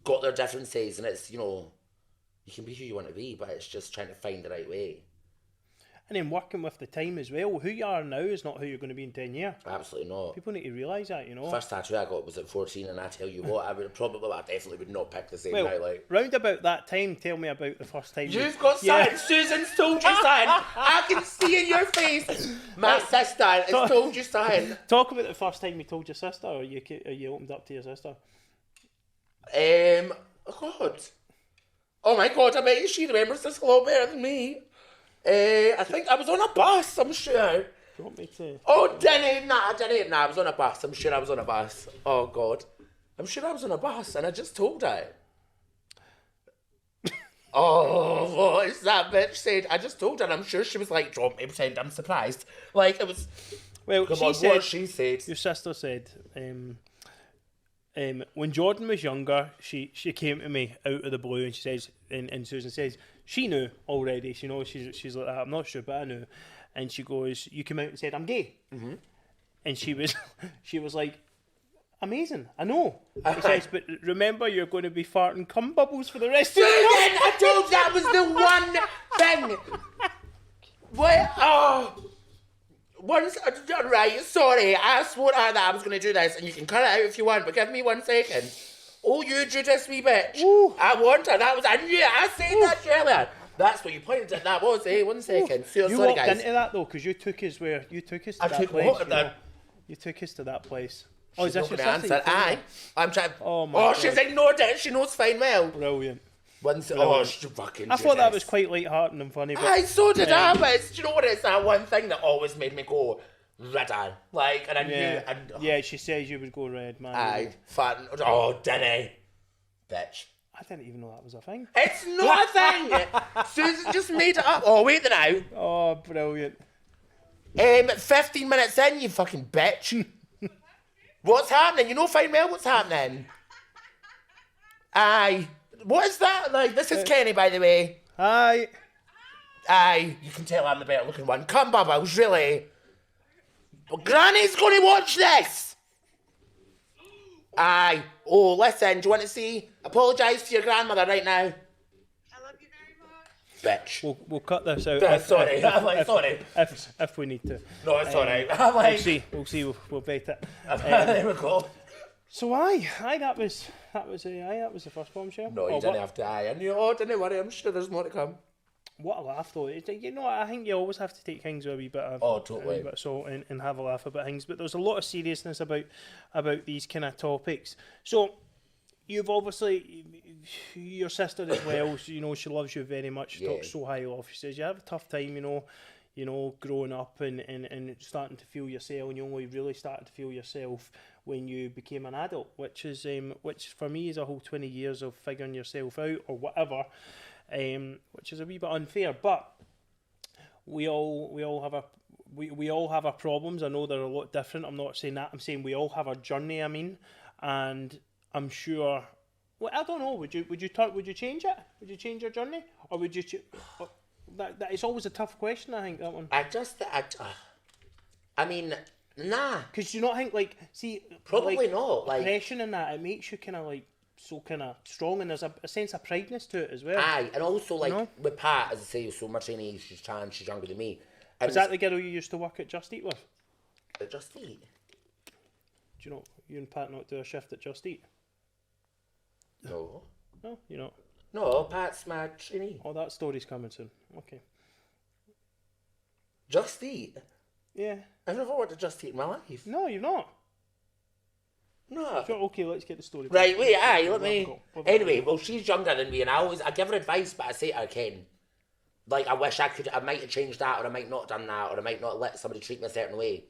got their differences and it's, you know, you can be who you want to be, but it's just trying to find the right way. And then working with the time as well. Who you are now is not who you're going to be in 10 years. Absolutely not. People need to realise that, you know. First tattoo I got was at 14, and I tell you what, I definitely would not pick the same now. Like, round about that time, tell me about the first time. You've got something. Susan's told you something. I can see in your face. My sister has told you something. Talk about the first time you told your sister, or you opened up to your sister. God. Oh my God, I bet she remembers this a lot better than me. I think I was on a bus, I'm sure. Do you want me to? Oh, Denny, nah, I was on a bus. I'm sure I was on a bus. Oh God. I'm sure I was on a bus and I just told her. Oh, what is that bitch said? I just told her and I'm sure she was like, do you want me to pretend I'm surprised? Like, it was... Well, what she said. Your sister said, when Jordan was younger, she came to me out of the blue and she says, and Susan says, she knew already, she knows she's like that, I'm not sure, but I knew. And she goes, you came out and said, I'm gay. Mm-hmm. And she was like, amazing, I know. He says, but remember, you're going to be farting cum bubbles for the rest of your life. I told you that was the one thing. What? Oh. Once, right, sorry, I swore that I was going to do this, and you can cut it out if you want, but give me 1 second. Oh, you Judas wee bitch. Ooh. I want her. I knew it. I said that earlier. That's what you pointed at. That was, 1 second. So, you sorry, walked guys. into that, though, because you took us to that place. You took us to that place. Oh, is this your sister? Aye. I'm trying. Oh, my God. She's ignored it. She knows fine well. Brilliant. She's fucking I thought that was quite light-hearted and funny. But, so did I, but do you know what? It's that one thing that always made me go, red eye. Like, and I knew. Yeah, she says you would go red, man. Aye. Fat. Oh, Denny. Bitch. I didn't even know that was a thing. It's not a thing. Susan just made it up. Oh, wait now. Oh, brilliant. 15 minutes in, you fucking bitch. What's happening? You know fine well what's happening. Aye. What is that? Like, this is Kenny, by the way. Hi. Aye. You can tell I'm the better looking one. Come, Bubbles, really. Well, Granny's going to watch this. Aye. Oh, listen, do you want to see? Apologise to your grandmother right now. I love you very much. Bitch. We'll cut this out. Sorry. I'm like, sorry. If we need to. No, it's alright. I'm like... We'll see. We'll bet it. There we go. So aye, that was the first bombshell. No, you didn't have to. Aye. I knew. Oh, don't worry. I'm sure there's more to come. What a laugh though. You know, I think you always have to take things with a wee bit of Totally. a wee bit of salt and have a laugh about things. But there's a lot of seriousness about these kind of topics. So you've obviously your sister as well. So, you know, she loves you very much. She talks so highly of you. She says you have a tough time. You know, growing up and starting to feel yourself, and you only really started to feel yourself when you became an adult, which for me is a whole 20 years of figuring yourself out or whatever, which is a wee bit unfair. But we all have our problems. I know they're a lot different. I'm not saying that. I'm saying we all have our journey. I mean, and I'm sure. Well, I don't know. Would you change it? Would you change your journey, or would you? That it's always a tough question. I think that one. I mean, nah. Because you not think probably like, not. Like depression and that, it makes you kind of like so kind of strong, and there's a sense of prideness to it as well. Aye, and also like you know? with Pat, as I say, so much trainee, she's trans, she's younger than me. Is that the girl you used to work at Just Eat with? At Just Eat? Do you know you and Pat not do a shift at Just Eat? No. No, you're not. No, Pat's my trainee. Oh, that story's coming soon. Okay. Just Eat? Yeah. I've never worked at Just Eat in my life. No, you're not. No. So, okay, let's get the story. Right, wait, aye, let me... Anyway, well, she's younger than me, and I give her advice, but I say to her, Ken, like, I wish I might have changed that, or I might not have done that, or I might not have let somebody treat me a certain way.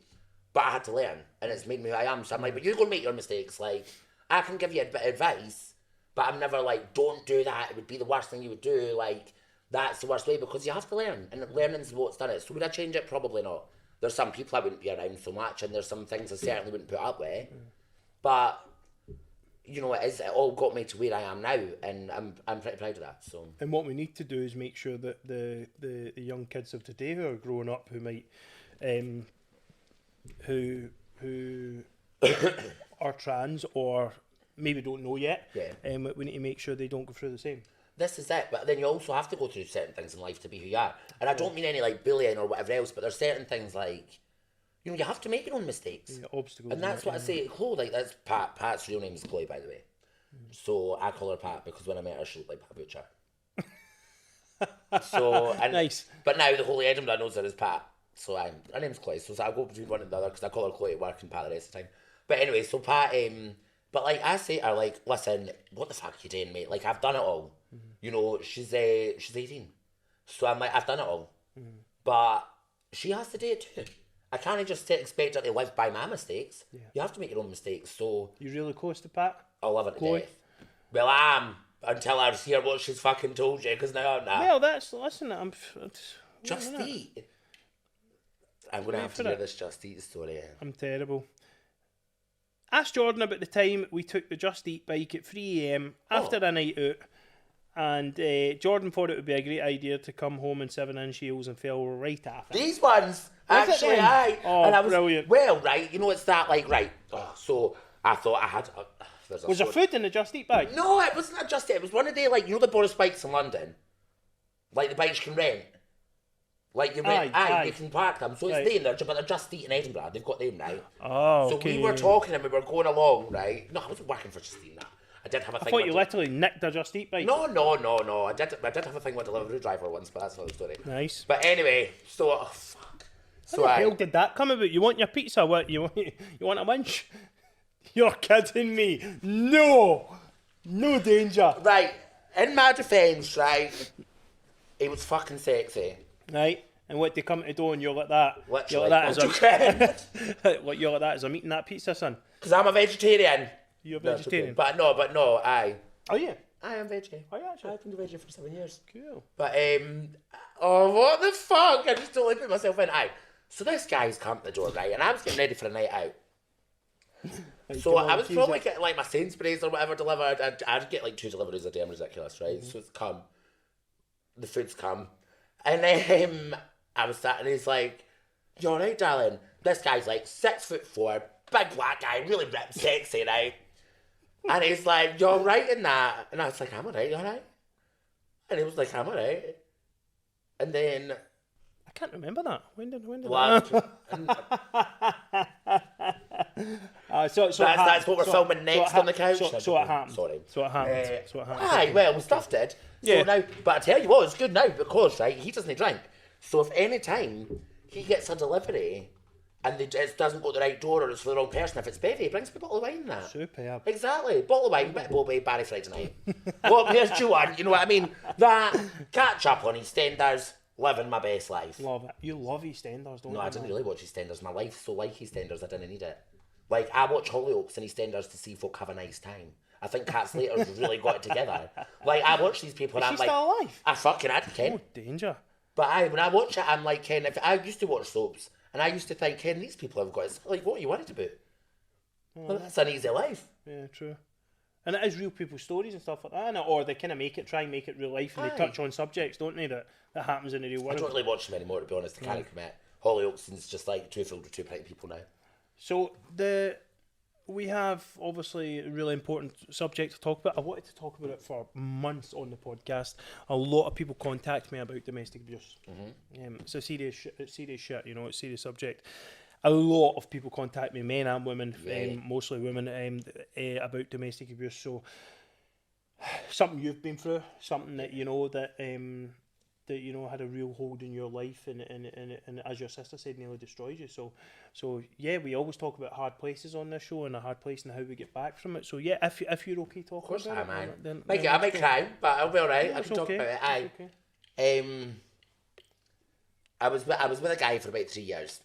But I had to learn, and it's made me who I am. So I'm like, but you're going to make your mistakes. Like, I can give you advice, but I'm never like, don't do that. It would be the worst thing you would do. Like, that's the worst way, because you have to learn, and learning's what's done it. So would I change it? Probably not. There's some people I wouldn't be around so much, and there's some things I certainly wouldn't put up with. But you know, it all got me to where I am now, and I'm pretty proud of that. So. And what we need to do is make sure that the young kids of today who are growing up, who might, who are trans or maybe don't know yet, we need to make sure they don't go through the same. This is it, but then you also have to go through certain things in life to be who you are. And I don't mean any like bullying or whatever else, but there's certain things like, you know, you have to make your own mistakes. Yeah, obstacles. And that's what I say. Chloe, like, that's Pat. Pat's real name is Chloe, by the way. So I call her Pat because when I met her, she looked like Pat Butcher. So, and, nice. But now the whole Edinburgh knows her as Pat. So her name's Chloe. So I go between one and the other because I call her Chloe at work and Pat the rest of the time. But anyway, so Pat, but like I say to her, like, listen, what the fuck are you doing, mate? Like, I've done it all. You know, she's 18. So I'm like, I've done it all. But she has to do it too. I can't just expect her to live by my mistakes. Yeah. You have to make your own mistakes. So you really close to Pat? I love her to death. Well, I am until I hear what she's fucking told you, because now I'm not. Well, listen, Just Eat. I'm going to have to hear this Just Eat story. I'm terrible. Asked Jordan about the time we took the Just Eat bike at 3 a.m. after a night out. And Jordan thought it would be a great idea to come home in 7-inch heels and fell right after. These ones, actually, aye. Oh, and I was, brilliant. Well, right, you know, it's that, like, right. So I thought I had... was there food in the Just Eat bag? No, it wasn't a Just Eat. It was one of the, like, you know the Boris bikes in London? Like, the bikes you can rent. Like, you rent, you can park them. So it's there, but they're Just Eat in Edinburgh. They've got them now. Oh, so okay. So we were talking and we were going along, right? No, I wasn't working for Just Eat, I did have a thing. I thought you literally nicked a Just Eat bike. No. I did have a thing with a delivery driver once, but that's another story. Nice. But anyway, so fuck. So how the hell did that come about? You want your pizza? What you want a munch? You're kidding me? No danger. Right. In my defence, right, it was fucking sexy. Right. And what they come to do and you're like that? Literally. You're like that as I'm eating that pizza, son. Because I'm a vegetarian. You're a vegetarian? But no, aye. Oh, yeah? I am vegetarian. Oh, yeah, actually? I've been a vegetarian for 7 years. Cool. But, oh, what the fuck? I just totally put myself in. Aye. So this guy's come to the door, right, and I was getting ready for a night out. So I was probably getting like my Sainsbury's or whatever delivered. I'd get like 2 deliveries a day. I'm ridiculous, right? So it's come. The food's come. And I was sat and he's like, "You alright, darling?" This guy's like 6'4", big black guy, really ripped, sexy, right? And he's like, "You alright in that?" And I was like, "I'm alright, you alright?" And he was like, "I'm alright." And then I can't remember that. When did well, that's what we're filming next on the couch. So it happened. Sorry. So it happened. Aye, well, stuff did. Yeah. So now, but I tell you what, it's good now because, right, he doesn't drink. So if any time he gets a delivery and it doesn't go to the right door or it's for the wrong person, if it's Bevy, he brings me a bottle of wine and that. Superb. Exactly. Bottle of wine, bit of Bobby, Barry Friday night. What beers do you want? You know what I mean? That, catch up on EastEnders, living my best life. Love it. You love EastEnders, don't you? No, I didn't really watch EastEnders. My life's so like EastEnders, I didn't need it. Like, I watch Hollyoaks and EastEnders to see folk have a nice time. I think Kat Slater's really got it together. Like, I watch these people and I'm like... Is she still alive? I fucking had Ken. Oh, danger. But when I watch it, I'm like, Ken, if I used to watch soaps, and I used to think, Ken, these people have got it. Like, what are you worried about? Well, that's an easy life. Yeah, true. And it is real people's stories and stuff like that, innit? Or they kind of try and make it real life, and they touch on subjects, don't they, that happens in the real world. I don't really watch them anymore, to be honest. I can't commit. Hollyoaks is just like too filled with too pretty people now. So we have obviously a really important subject to talk about. I wanted to talk about it for months on the podcast. A lot of people contact me about domestic abuse. It's a serious shit, it's a serious subject. A lot of people contact me, men and women, mostly women, about domestic abuse. So something you've been through, something that had a real hold in your life, and as your sister said, nearly destroyed you. So yeah, we always talk about hard places on this show, and a hard place and how we get back from it. So yeah, if you're okay talking about it. Of course I am, man. I might cry, but I'll be alright. I can talk about it. Aye. Okay. I was with a guy for about 3 years,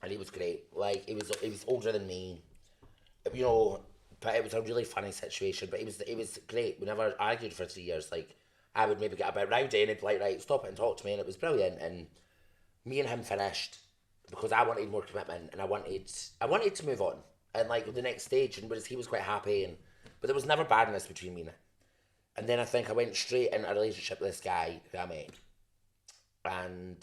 and he was great. Like, he was older than me, you know, but it was a really funny situation. But it was great. We never argued for 3 years. Like, I would maybe get a bit rowdy and he'd be like, right, stop it and talk to me, and it was brilliant. And me and him finished because I wanted more commitment and I wanted to move on and like the next stage, and whereas he was quite happy, but there was never badness between me. And then I think I went straight into a relationship with this guy who I met, and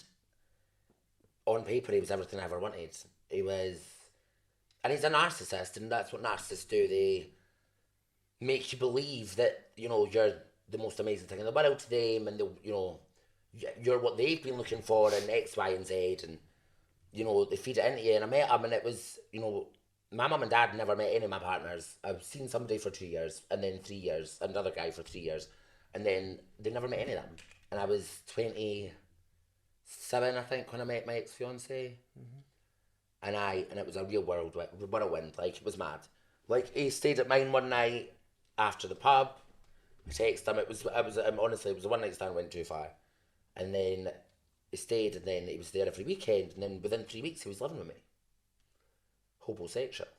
on paper he was everything I ever wanted. And he's a narcissist, and that's what narcissists do. They make you believe that, you know, you're the most amazing thing in the world to them, and you're what they've been looking for, and X, Y, and Z, and you know, they feed it into you. And I met him, and it was, you know, my mum and dad never met any of my partners. I've seen somebody for 2 years, and then 3 years, another guy for 3 years, and then they never met any of them. And I was 27, I think, when I met my ex-fiance, and it was a real whirlwind. Like, it was mad. Like, he stayed at mine one night after the pub. I texted him. Honestly, it was a one night stand, went too far, and then he stayed, and then he was there every weekend, and then within 3 weeks he was living with me. Homosexual,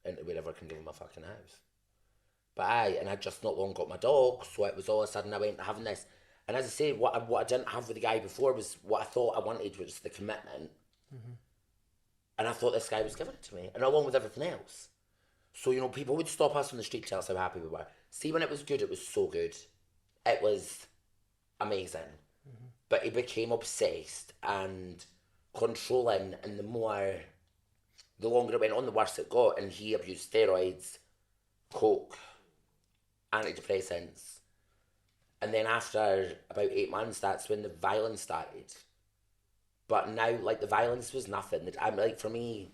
into wherever I can give him a fucking house. But I'd just not long got my dog, so it was all of a sudden I went having this. And as I say, what I didn't have with the guy before was what I thought I wanted, which was the commitment. And I thought this guy was giving it to me, and along with everything else. So, you know, people would stop us on the street to tell us how happy we were. See, when it was good, it was so good. It was amazing. But he became obsessed and controlling, and the longer it went on, the worse it got. And he abused steroids, coke, antidepressants. And then after about 8 months, that's when the violence started. But now, like, the violence was nothing. I'm like, for me,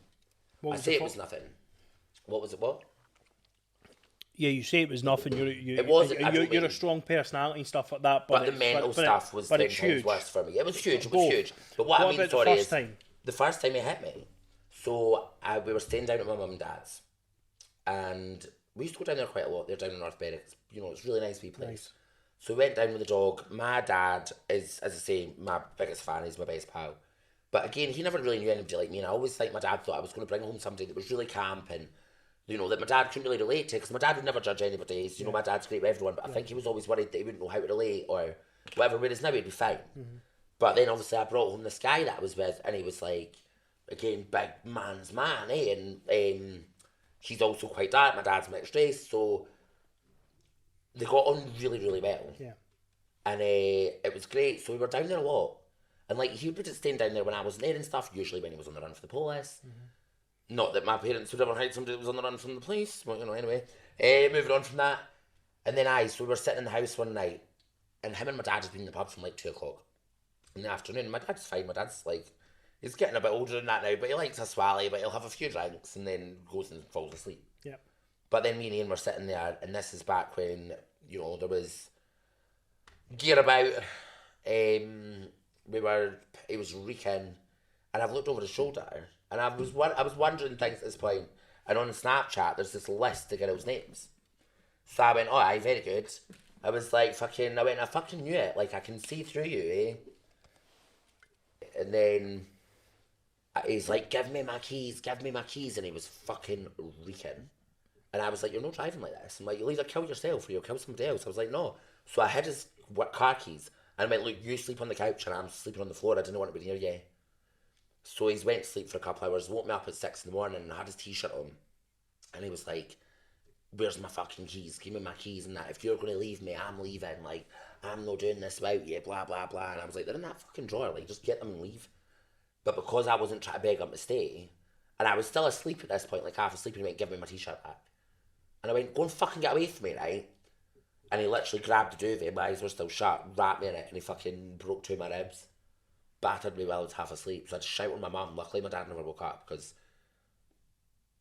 I say it was nothing. What was it? What? Yeah, you say it was nothing. It wasn't. You're a strong personality and stuff like that. But the mental stuff was 10 times worse for me. It was huge. It was huge. But what I mean, sorry, is the first time he hit me. So we were staying down at my mum and dad's, and we used to go down there quite a lot. They're down in North Berwick. You know, it's a really nice wee place. Nice. So we went down with the dog. My dad is, as I say, my biggest fan. He's my best pal. But again, he never really knew anybody like me, and I always think my dad thought I was going to bring home somebody that was really camp, and you know, that my dad couldn't really relate to, because my dad would never judge anybody. You know, my dad's great with everyone, but I think he was always worried that he wouldn't know how to relate or whatever, whereas now he'd be fine. But then obviously I brought home this guy that I was with, and he was like, again, big man's man, eh? And He's also quite dark. My dad's mixed race, so they got on really, really well. Yeah. And it was great. So we were down there a lot. And like he would be just staying down there when I wasn't there and stuff, usually when he was on the run for the police. Not that my parents would ever hide somebody that was on the run from the police, but you know, anyway. Moving on from that. And then so we were sitting in the house one night, and him and my dad had been in the pub from like 2 o'clock in the afternoon. My dad's fine. My dad's like, he's getting a bit older than that now, but he likes a swally, but he'll have a few drinks and then goes and falls asleep. Yeah. But then me and Ian were sitting there, and this is back when, you know, there was gear about. He was reeking, and I've looked over his shoulder, and I was wondering things at this point. And on Snapchat, there's this list of girls' names. So I went, oh, aye, very good. I was like, I fucking knew it. Like, I can see through you, eh? And then he's like, give me my keys. And he was fucking reeking. And I was like, you're not driving like this. I'm like, you'll either kill yourself or you'll kill somebody else. I was like, no. So I hid his car keys. And I went, look, you sleep on the couch and I'm sleeping on the floor. I didn't want to be near you. So he's went to sleep for a couple hours, woke me up at 6 in the morning and had his t-shirt on. And he was like, where's my fucking keys? Give me my keys and that. If you're going to leave me, I'm leaving. Like, I'm not doing this without you, blah, blah, blah. And I was like, they're in that fucking drawer. Like, just get them and leave. But because I wasn't trying to beg him to stay, and I was still asleep at this point, like half asleep, and he went, give me my t-shirt back. And I went, go and fucking get away from me, right? And he literally grabbed the duvet, my eyes were still shut, wrapped me in it, and he fucking broke 2 of my ribs. Battered me while I was half asleep. So I had to shout on my mum. Luckily my dad never woke up, because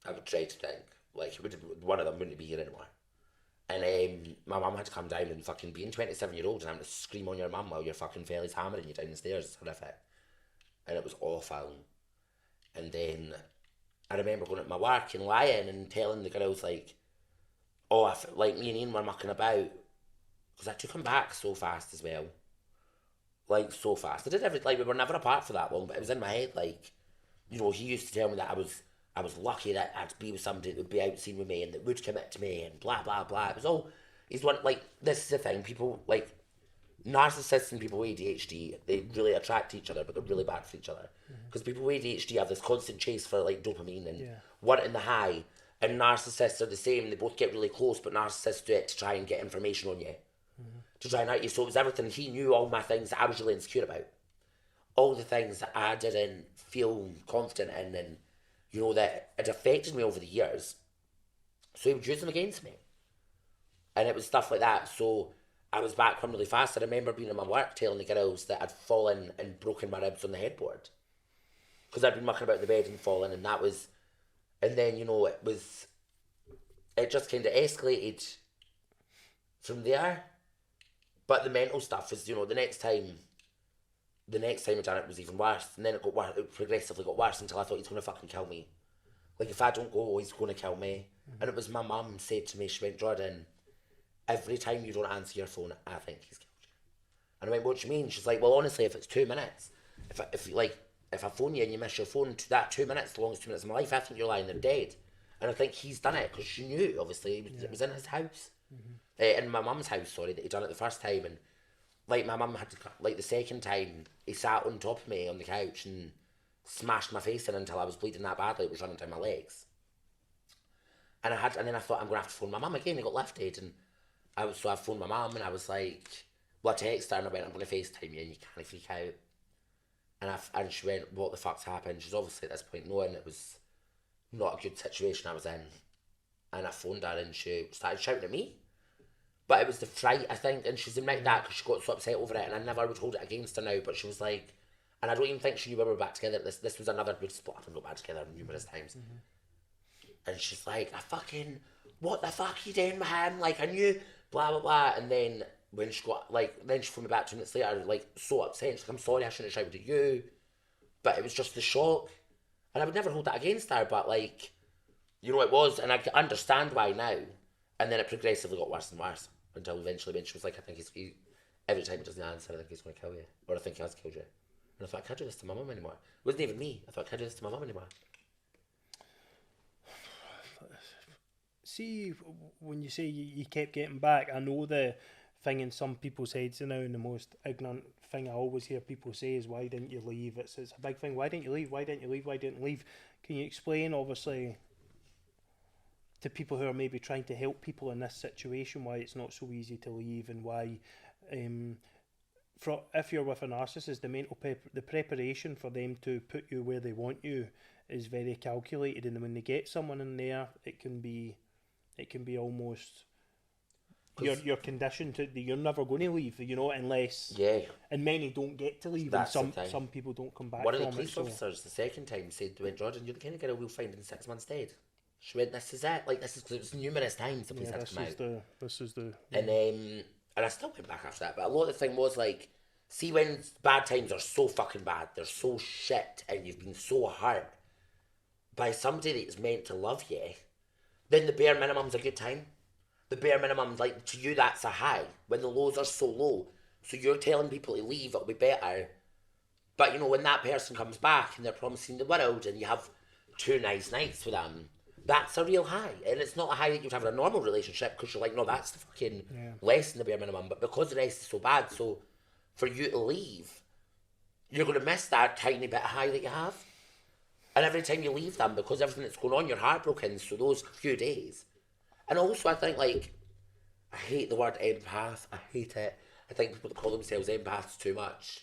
I would try to think, like, one of them wouldn't be here anymore. And my mum had to come down, and fucking being 27-year-old and having to scream on your mum while your fucking fella's hammering you down the stairs is horrific. And it was awful. And then I remember going at my work and lying and telling the girls, like, oh, like, me and Ian were mucking about. Because I took him back so fast as well. Like, so fast. I did everything, like, we were never apart for that long, but it was in my head, like, you know, he used to tell me that I was lucky that I'd be with somebody that would be out seen with me and that would commit to me and blah, blah, blah. It was all, he's one, like, this is the thing, people, like, narcissists and people with ADHD, they really attract each other, but they're really bad for each other. Because people with ADHD have this constant chase for, like, dopamine and wanting the high. And narcissists are the same. They both get really close, but narcissists do it to try and get information on you. To try and hurt you. So it was everything. He knew all my things that I was really insecure about. All the things that I didn't feel confident in, and, you know, that it affected me over the years. So he would use them against me. And it was stuff like that. So I was back home really fast. I remember being in my work telling the girls that I'd fallen and broken my ribs on the headboard. Because I'd been mucking about the bed and fallen, and that was... And then, you know, it just kind of escalated from there. But the mental stuff is, you know, the next time I done it was even worse. And then it got worse, it progressively got worse until I thought he's going to fucking kill me. Like, if I don't go, he's going to kill me. And it was my mum said to me, she went, Jordan, every time you don't answer your phone, I think he's killed you. And I went, what do you mean? She's like, well, honestly, if it's 2 minutes, if I phone you and you miss your phone to that 2 minutes, the longest 2 minutes of my life, I think you're lying there dead. And I think he's done it because she knew, obviously, it was in his house. In my mum's house, sorry, that he'd done it the first time. And, like, my mum had to, like, the second time, he sat on top of me on the couch and smashed my face in until I was bleeding that badly, it was running down my legs. And then I thought, I'm going to have to phone my mum again. He got lifted. And I phoned my mum and I was like, well, I texted her and I went, I'm going to FaceTime you and you can't freak out. And she went, what the fuck's happened? She's obviously at this point knowing it was not a good situation I was in. And I phoned her and she started shouting at me. But it was the fright, I think, and she's admitted that because she got so upset over it, and I never would hold it against her now, but she was like, and I don't even think she knew we were back together. This was another good split up and got back together numerous times. And she's like, what the fuck are you doing with him? Like, I knew, blah, blah, blah. And then when she got, like, then she phoned me back 2 minutes later, like, so upset. She's like, I'm sorry, I shouldn't have shouted at you. But it was just the shock. And I would never hold that against her, but, like, you know, it was, and I can understand why now. And then it progressively got worse and worse. Until eventually when she was like, I think every time he doesn't answer, I think he's going to kill you. Or I think he has killed you. And I thought, I can't do this to my mum anymore. It wasn't even me. I thought, I can't do this to my mum anymore. See, when you say you kept getting back, I know the thing in some people's heads now, and the most ignorant thing I always hear people say is, why didn't you leave? It's a big thing. Why didn't you leave? Why didn't you leave? Why didn't you leave? Can you explain, obviously, to people who are maybe trying to help people in this situation, why it's not so easy to leave, and why if you're with a narcissist, the preparation for them to put you where they want you is very calculated, and when they get someone in there, it can be almost you're conditioned to you're never going to leave, unless and many don't get to leave, and some people don't come back. One of the police officers the second time said, Jordan, you're the kind of girl we'll find in 6 months dead. She went, this is it, like this is, because it was numerous times the police had to come out. This is the and I still went back after that, but a lot of the thing was like, see, when bad times are so fucking bad, they're so shit, and you've been so hurt by somebody that's meant to love you, then the bare minimum's a good time. The bare minimum, like, to you, that's a high, when the lows are so low. So you're telling people to leave, it'll be better. But, when that person comes back and they're promising the world and you have 2 nice nights with them, that's a real high. And it's not a high that you'd have in a normal relationship, because you're like, no, that's the fucking less than the bare minimum. But because the rest is so bad, so for you to leave, you're going to miss that tiny bit of high that you have. And every time you leave them, because everything that's going on, you're heartbroken. So those few days. And also, I think, like, I hate the word empath. I hate it. I think people that call themselves empaths too much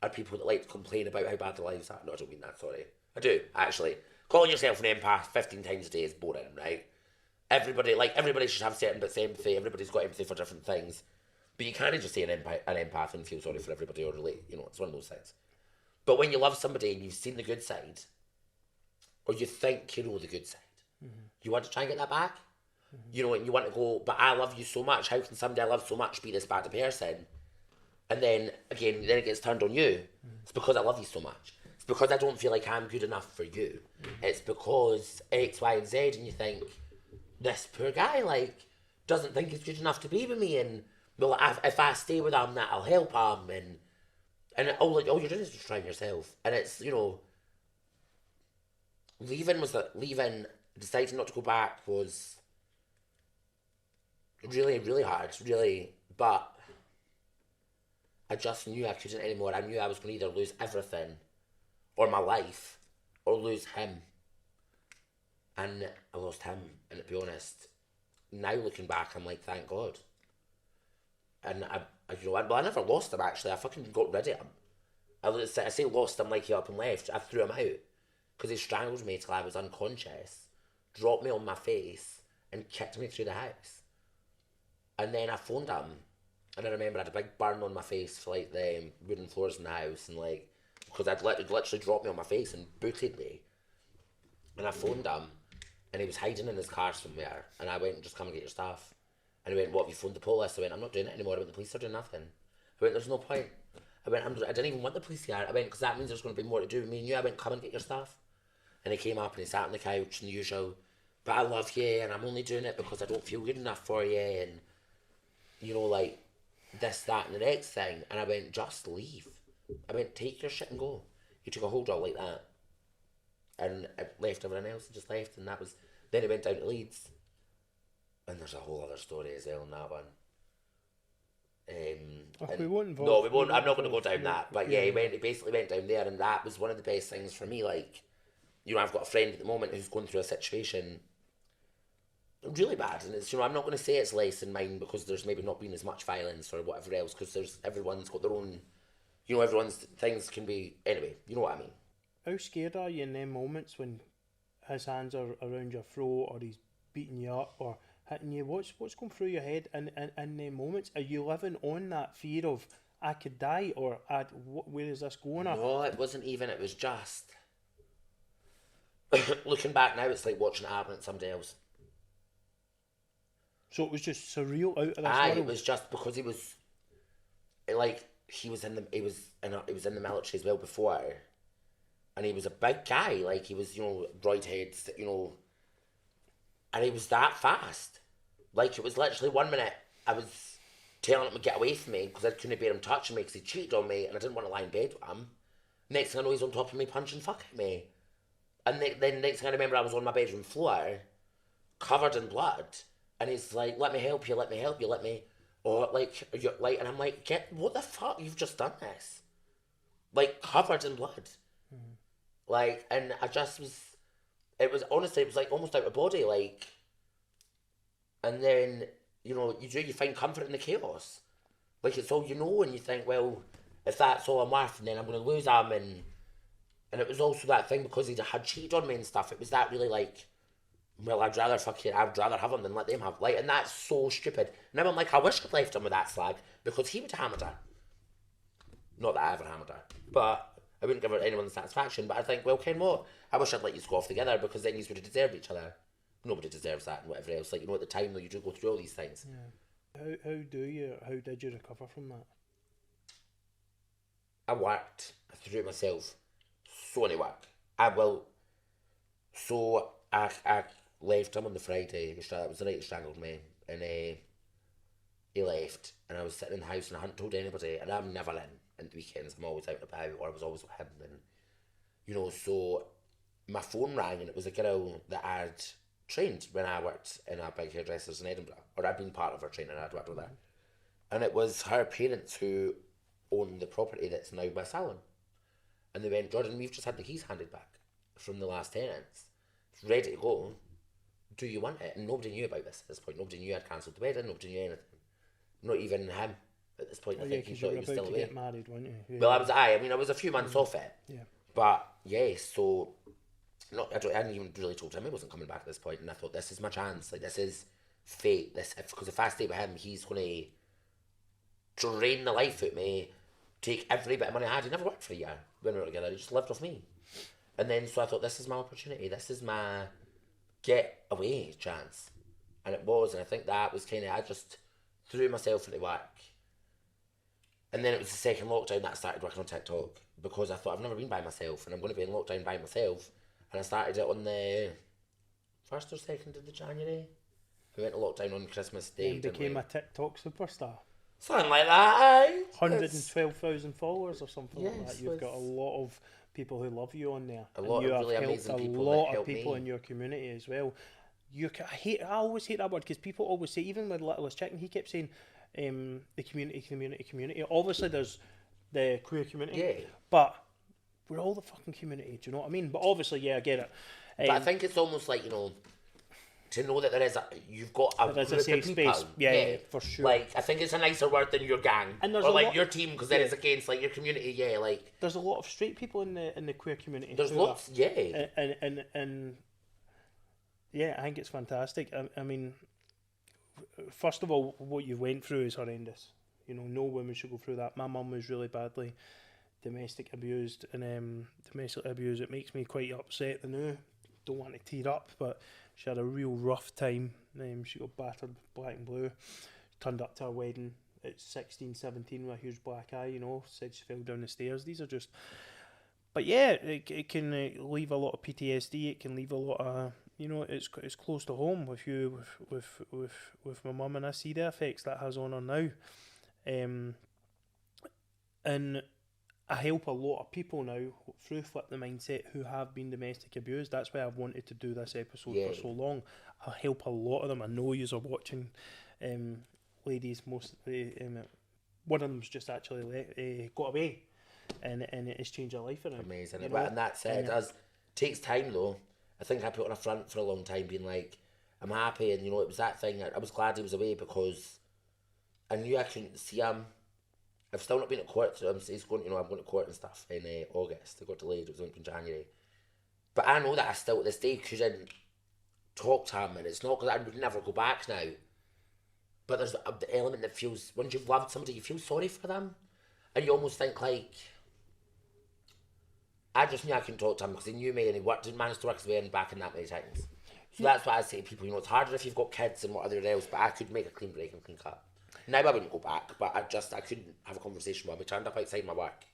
are people that like to complain about how bad their lives are. No, I don't mean that, sorry. I do, actually. Calling yourself an empath 15 times a day is boring, right? Everybody should have certain bits of empathy. Everybody's got empathy for different things. But you can't just say an empath and feel sorry for everybody or relate. It's one of those things. But when you love somebody and you've seen the good side, or you think you know the good side, you want to try and get that back? And you want to go, but I love you so much, how can somebody I love so much be this bad a person? And then, again, it gets turned on you. It's because I love you so much. It's because I don't feel like I'm good enough for you. It's because X, Y, and Z, and you think, this poor guy, like, doesn't think he's good enough to be with me, and, well, if I stay with him, that'll help him, and all you're doing is just trying yourself. And it's, leaving, deciding not to go back was really, really hard, really, but I just knew I couldn't anymore. I knew I was going to either lose everything, or my life, or lose him. And I lost him, and to be honest, now looking back, I'm like, thank God. And I never lost him, actually. I fucking got rid of him. I say lost him like he up and left. I threw him out, because he strangled me till I was unconscious, dropped me on my face, and kicked me through the house. And then I phoned him, and I remember I had a big burn on my face for like the wooden floors in the house, and like, because I'd literally dropped me on my face and booted me. And I phoned him, and he was hiding in his car somewhere, and I went, just come and get your stuff. And he went, what, have you phoned the police? I went, I'm not doing it anymore. I went, the police are doing nothing. I went, there's no point. I went, I didn't even want the police here. I went, because that means there's going to be more to do with me and you. I went, come and get your stuff. And he came up and he sat on the couch and the usual, but I love you, and I'm only doing it because I don't feel good enough for you, and like this, that, and the next thing. And I went, just leave. I went, take your shit and go. He took a hold of like that, and I left everyone else and just left. And that was, then he went down to Leeds, and there's a whole other story as well in that one. We won't involve. No, we won't. I'm not going to go down that. But yeah, he basically went down there, and that was one of the best things for me. Like, I've got a friend at the moment who's going through a situation really bad, and it's, I'm not going to say it's less than mine, because there's maybe not been as much violence or whatever else, because everyone's got their own, everyone's things can be, anyway, you know what I mean. How scared are you in them moments when his hands are around your throat, or he's beating you up or hitting you? What's going through your head in them moments? Are you living on that fear of, I could die, or where is this going? No, it wasn't even, it was just looking back now, it's like watching it happen to somebody else. So it was just surreal out of this world? It was just because he was in the military as well before, and he was a big guy, like he was, broad heads, and he was that fast. Like, it was literally 1 minute I was telling him to get away from me because I couldn't bear him touching me because he cheated on me and I didn't want to lie in bed with him. Next thing I know, he's on top of me punching fucking me. And then next thing I remember, I was on my bedroom floor, covered in blood, and he's like, let me help you, let me, you're like, and I'm like, what the fuck, you've just done this. Like, covered in blood. Like, and I just was, it was, honestly, it was like almost out of body, like, And then, you know, you find comfort in the chaos. Like, it's all you know, and you think, well, if that's all I'm worth, then I'm going to lose him. And it was also that thing, because he had cheated on me and stuff, it was that really like, well, I'd rather have him than let them have, like, and that's so stupid. Now I'm like, I wish I'd left him with that slag, because he would have hammered her. Not that I ever hammered her, but I wouldn't give her anyone the satisfaction. But I think, well, Ken, what? I wish I'd let you go off together, because then you would have deserved each other. Nobody deserves that and whatever else. Like, you know, at the time, though, you do go through all these things. Yeah. How did you recover from that? I worked. I threw it myself. So many work. So I left him on the Friday. It was the night he strangled me. And he left. And I was sitting in the house and I hadn't told anybody. And I'm never in the weekends. I'm always out and about, or I was always with him. And, you know, so my phone rang and it was a girl that I'd trained when I worked in a big hairdressers in Edinburgh. Or I'd been part of her training, I'd worked with her. And it was her parents who own the property that's now my salon. And they went, Jordan, we've just had the keys handed back from the last tenants. It's ready to go. Do you want it? And nobody knew about this at this point. Nobody knew I'd cancelled the wedding. Nobody knew anything. Not even him at this point. I think he thought he was still away. Get married, weren't you? Yeah. Well, I was a few months off it. Yeah. But yeah, so I hadn't even really told him he wasn't coming back at this point, and I thought, this is my chance. Like, this is fate. Because if I stay with him, he's going to drain the life out of me, take every bit of money I had. He never worked for a year when we were together. He just lived off me. And then so I thought, this is my opportunity. This is my get away chance. And it was. And I think that was kind of, I just threw myself into work. And then it was the second lockdown that I started working on TikTok, because I thought, I've never been by myself and I'm going to be in lockdown by myself. And I started it on the 1st or 2nd of January. We went to lockdown on Christmas Day. And became a TikTok superstar. Something like that, 112,000 followers or something like that. You've got a lot of people who love you on there. A lot of really amazing people. A lot of people in your community as well. I always hate that word, because people always say, even with Littlest Chicken, he kept saying the community. Obviously, there's the queer community, but we're all the fucking community. Do you know what I mean? But obviously, yeah, I get it. But I think it's almost like, you know, to know that you've got a group safe of people. Space. Yeah, for sure. Like, I think it's a nicer word than your gang, and or like your team, because then it's against like your community. Yeah, like there's a lot of straight people in the queer community. There's lots, and yeah, I think it's fantastic. I mean, first of all, what you went through is horrendous. You know, no woman should go through that. My mum was really badly domestic abused, and domestic abuse, it makes me quite upset. I know, don't want to tear up, but she had a real rough time. She got battered black and blue, turned up to her wedding at 16, 17 with a huge black eye, you know, said she fell down the stairs. These are just, but yeah, it can leave a lot of PTSD. It can leave a lot of, you know, it's close to home with you, with my mum, and I see the effects that has on her now. And I help a lot of people now through Flip the Mindset who have been domestic abused. That's why I've wanted to do this episode for so long. I help a lot of them. I know you are watching, ladies. Mostly, one of them's just actually got away, and it's changed her life around. Amazing, you know? And that's it. It takes time though. I think I put on a front for a long time, being like, I'm happy, and you know, it was that thing. I was glad he was away because I knew I couldn't see him. I've still not been at court, so he's going. You know, I'm going to court and stuff in August. It got delayed. It was only in January, but I know that I still, to this day, couldn't talk to him, and it's not because I would never go back now. But there's the element that feels, once you've loved somebody, you feel sorry for them, and you almost think like, I just knew I couldn't talk to him because he knew me and he didn't manage to work his way in back in that many times. So that's why I say to people, you know, it's harder if you've got kids and whatever else, but I could make a clean break and clean cut. Now I wouldn't go back, but I couldn't have a conversation with him. He turned up outside my work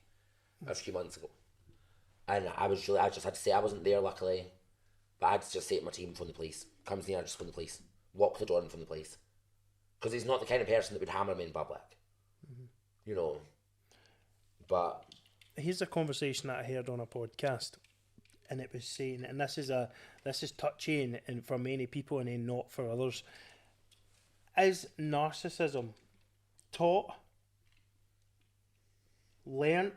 a few months ago. And I just had to say I wasn't there, luckily. But I had to just say to my team, phone the police. Comes near, just phone the police. Walk the door and phone the police. Because he's not the kind of person that would hammer me in public. Mm-hmm. You know. But here's a conversation that I heard on a podcast, and it was saying, and this is touchy and for many people and then not for others. Is narcissism taught, learnt,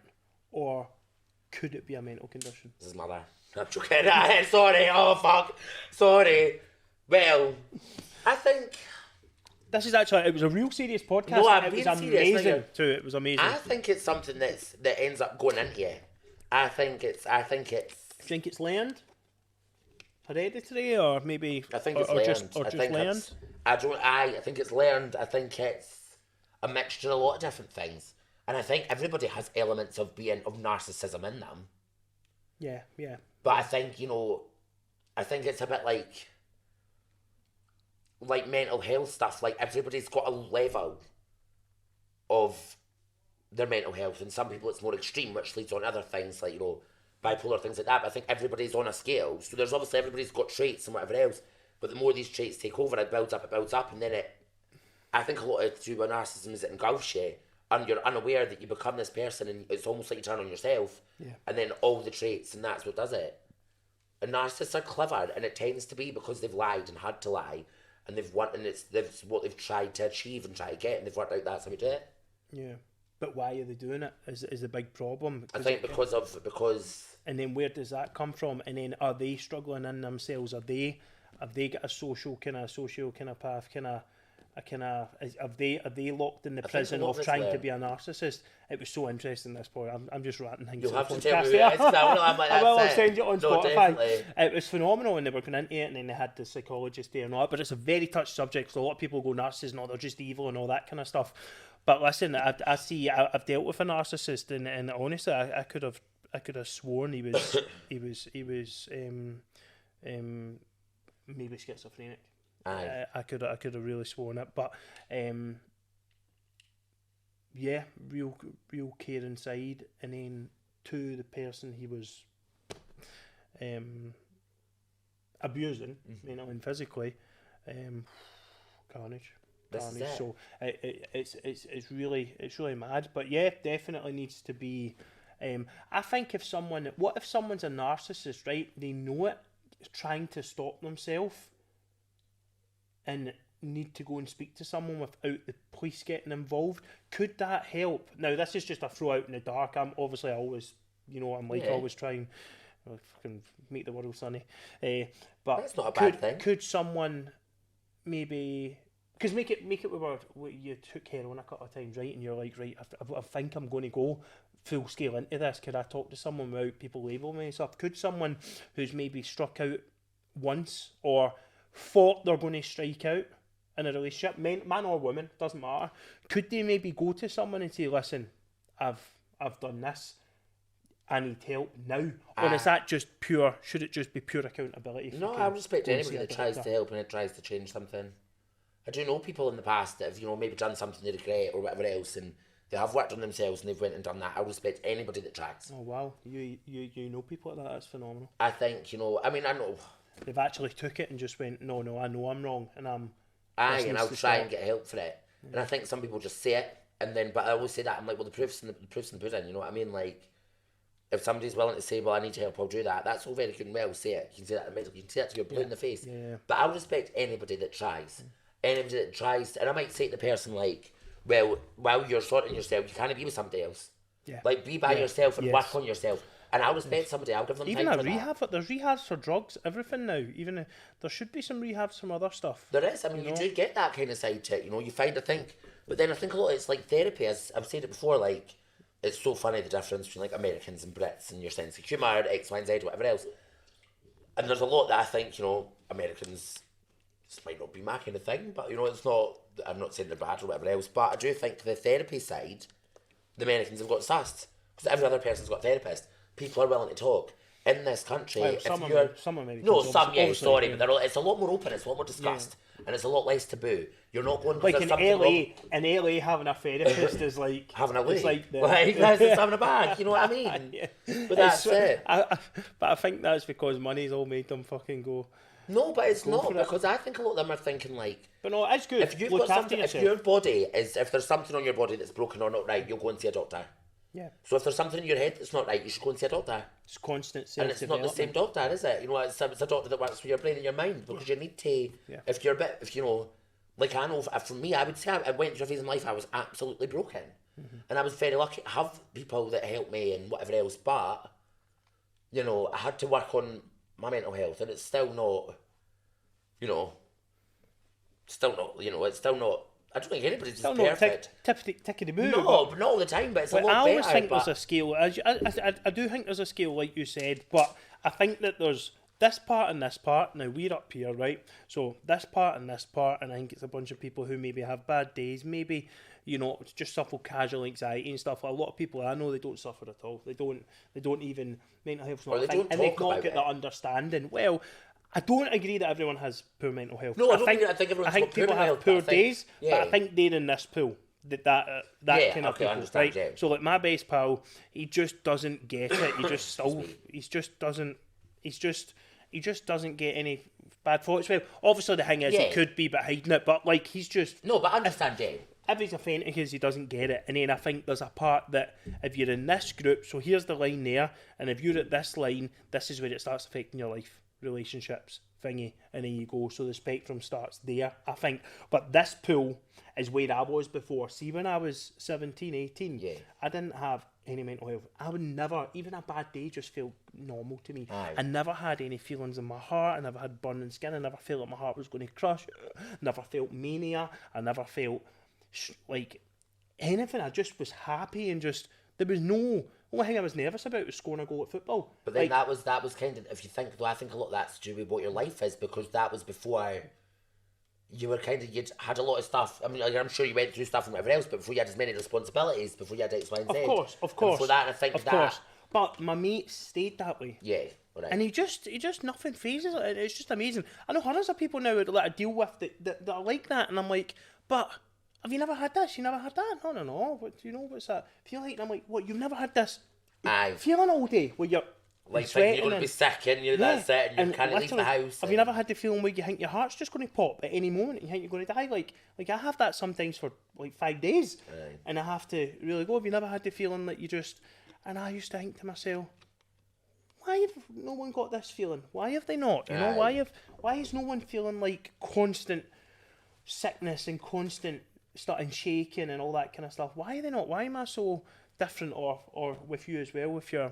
or could it be a mental condition? This is mother. I'm joking. Sorry. Oh fuck. Sorry. Well, I think This is actually, it was a real serious podcast. No, I'm it was being serious, amazing too. It was amazing. I think it's something that ends up going into you. I think it's. Do you think it's learned? Hereditary, or maybe? I think it's or learned. Just learned? I think it's learned. I think it's a mixture of a lot of different things. And I think everybody has elements of narcissism in them. Yeah. But I think, I think it's a bit like mental health stuff. Like, everybody's got a level of their mental health, and some people it's more extreme, which leads on to other things like, bipolar, things like that. But I think everybody's on a scale. So there's obviously, everybody's got traits and whatever else, but the more these traits take over, it builds up, and then I think a lot of to do with narcissism is it engulfs you, and you're unaware that you become this person, and it's almost like you turn on yourself, and then all the traits, and that's what does it. And narcissists are clever, and it tends to be because they've lied and had to lie, and they've won, and it's what they've tried to achieve and try to get, and they've worked out that's how to do it. Yeah. But why are they doing it is the big problem. I think because... And then where does that come from? And then are they struggling in themselves? Have they got a social kind of path, are they locked in the prison of trying to be a narcissist? It was so interesting, this point. I'm just ranting things. You'll have to tell me who it is. I'll send you on no, Spotify. Definitely. It was phenomenal when they were going into it, and then they had the psychologist there and all that. But it's a very touchy subject, because a lot of people go narcissist, no, they're just evil and all that kind of stuff. But listen, I've dealt with a narcissist, and honestly, I could have sworn he was maybe schizophrenic. Aye. I could have really sworn it, but real care inside, and then to the person he was abusing, and physically, carnage. So it's really mad, but yeah, definitely needs to be. I think if someone's a narcissist, right? They know it, trying to stop themselves, and need to go and speak to someone without the police getting involved. Could that help? Now, this is just a throw out in the dark. I'm always, always trying to fucking make the world sunny. But that's not a bad thing. Could someone maybe... Because make it you took heroin a couple of times, right? And you're like, right, I think I'm going to go full scale into this. Could I talk to someone without people labeling me and stuff? Could someone who's maybe struck out once or thought they're going to strike out in a relationship, man or woman, doesn't matter, could they maybe go to someone and say, listen, I've done this, I need help now? Or is that just should it just be pure accountability? No, I respect anybody that tries to help and it tries to change something. I do know people in the past that have, maybe done something they regret or whatever else, and they have worked on themselves and they've went and done that. I respect anybody that tries. Oh wow, you know people like that? That's phenomenal. I think, I know. They've actually took it and just went, no, I know I'm wrong, and I'm... Aye, and I'll try and get help for it. Yeah. And I think some people just say it, and then, but I always say that, I'm like, well, the proof's in the pudding, you know what I mean? Like, if somebody's willing to say, well, I need help, I'll do that, that's all very good and well, say it. You can say that to your blue in the face. Yeah. But I'll respect anybody that tries. Anybody that tries, and I might say to the person, like, well, while you're sorting yourself, you can't be with somebody else. Yeah. Like, be by yourself and work on yourself. And I'll respect somebody, I'll give them even time a for rehab, there's rehabs for drugs, everything now. Even there should be some rehabs from other stuff. There is, you do get that kind of side to it, you find, I think, but then I think a lot, it's like therapy, as I've said it before, like, it's so funny the difference between, like, Americans and Brits and your sense of humour, X, Y, and Z, whatever else. And there's a lot that I think, Americans, this might not be my kind of thing, but, it's not, I'm not saying they're bad or whatever else, but I do think the therapy side, the Americans have got sussed, because every other person's got a therapist. People are willing to talk. In this country, Well, if some you're... Americans. No, some, obviously, but it's a lot more open, it's a lot more discussed, and it's a lot less taboo. You're not going... Like in LA, having a therapist is like... having a wee. It's like it's having a bag, you know what I mean? Yeah. But that's it. But I think that's because money's all made them fucking go... No, but it's not, because I think a lot of them are thinking like... But no, it's good. If you've got something, if your body is... If there's something on your body that's broken or not right, you'll go and see a doctor. Yeah. So if there's something in your head that's not right, you should go and see a doctor. It's constant and it's not the same doctor, is it? It's a doctor that works with your brain and your mind, because you need to... Yeah. If you're a bit... Like, I know, for me, I would say I went through a phase in life I was absolutely broken. Mm-hmm. And I was very lucky to have people that helped me and whatever else, but, I had to work on my mental health, and it's still not, Still not, it's still not. I don't think anybody's Still just not perfect. tick of the boot. No, but not all the time. But it's a lot I always better. think there's a scale. I do think there's a scale, like you said, but I think that there's this part and this part. Now, we're up here, right? So this part and this part, and I think it's a bunch of people who maybe have bad days, maybe, just suffer casual anxiety and stuff. A lot of people I know, they don't suffer at all. They don't even, mental health's not a thing, and they've not got the understanding. Well, I don't agree that everyone has poor mental health. No, I think people have poor days, but I think they're in this pool. That kind of people, right? Yeah. So like my best pal, he just doesn't get it. He just doesn't get any bad thoughts. Well, obviously the thing is he could be but hiding it, but like he's just no. But I understand, Jay. If he's authentic, he doesn't get it, and then I think there's a part that if you're in this group, so here's the line there, and if you're at this line, this is where it starts affecting your life. Relationships thingy, and then you go, so the spectrum starts there, I think. But this pool is where I was before. See, when I was 17, 18, I didn't have any mental health. I would never, even a bad day just felt normal to me. I never had any feelings in my heart. I never had burning skin. I never felt like my heart was going to crush. Never felt mania. I never felt like anything. I just was happy, and just there was no. The only thing I was nervous about was scoring a goal at football. But then that was kind of, if you think, though, I think a lot of that's to do with what your life is, because that was before you were you'd had a lot of stuff. I mean, like, I'm sure you went through stuff and whatever else, but before you had as many responsibilities, before you had X, Y, and Z. Of course. And for that, I think of course. But my mate stayed that way. Yeah, right. And he just nothing phases it. It's just amazing. I know hundreds of people now that I deal with that are like that, and I'm like, but have you never had this? You never had that? No. What do you know? What's that? Feel like, I'm like, what? You've never had this? Feeling all day where you're like sweating, you're going to be sick, and that's it, and you can't leave the house. Have you never had the feeling where you think your heart's just going to pop at any moment? You think you're going to die? Like I have that sometimes for like 5 days, and I have to really go. Have you never had the feeling that you just? And I used to think to myself, why have no one got this feeling? Why have they not? You know, why is no one feeling like constant sickness and constant starting shaking and all that kind of stuff? Why are they not? Why am I so different, or with you as well, with your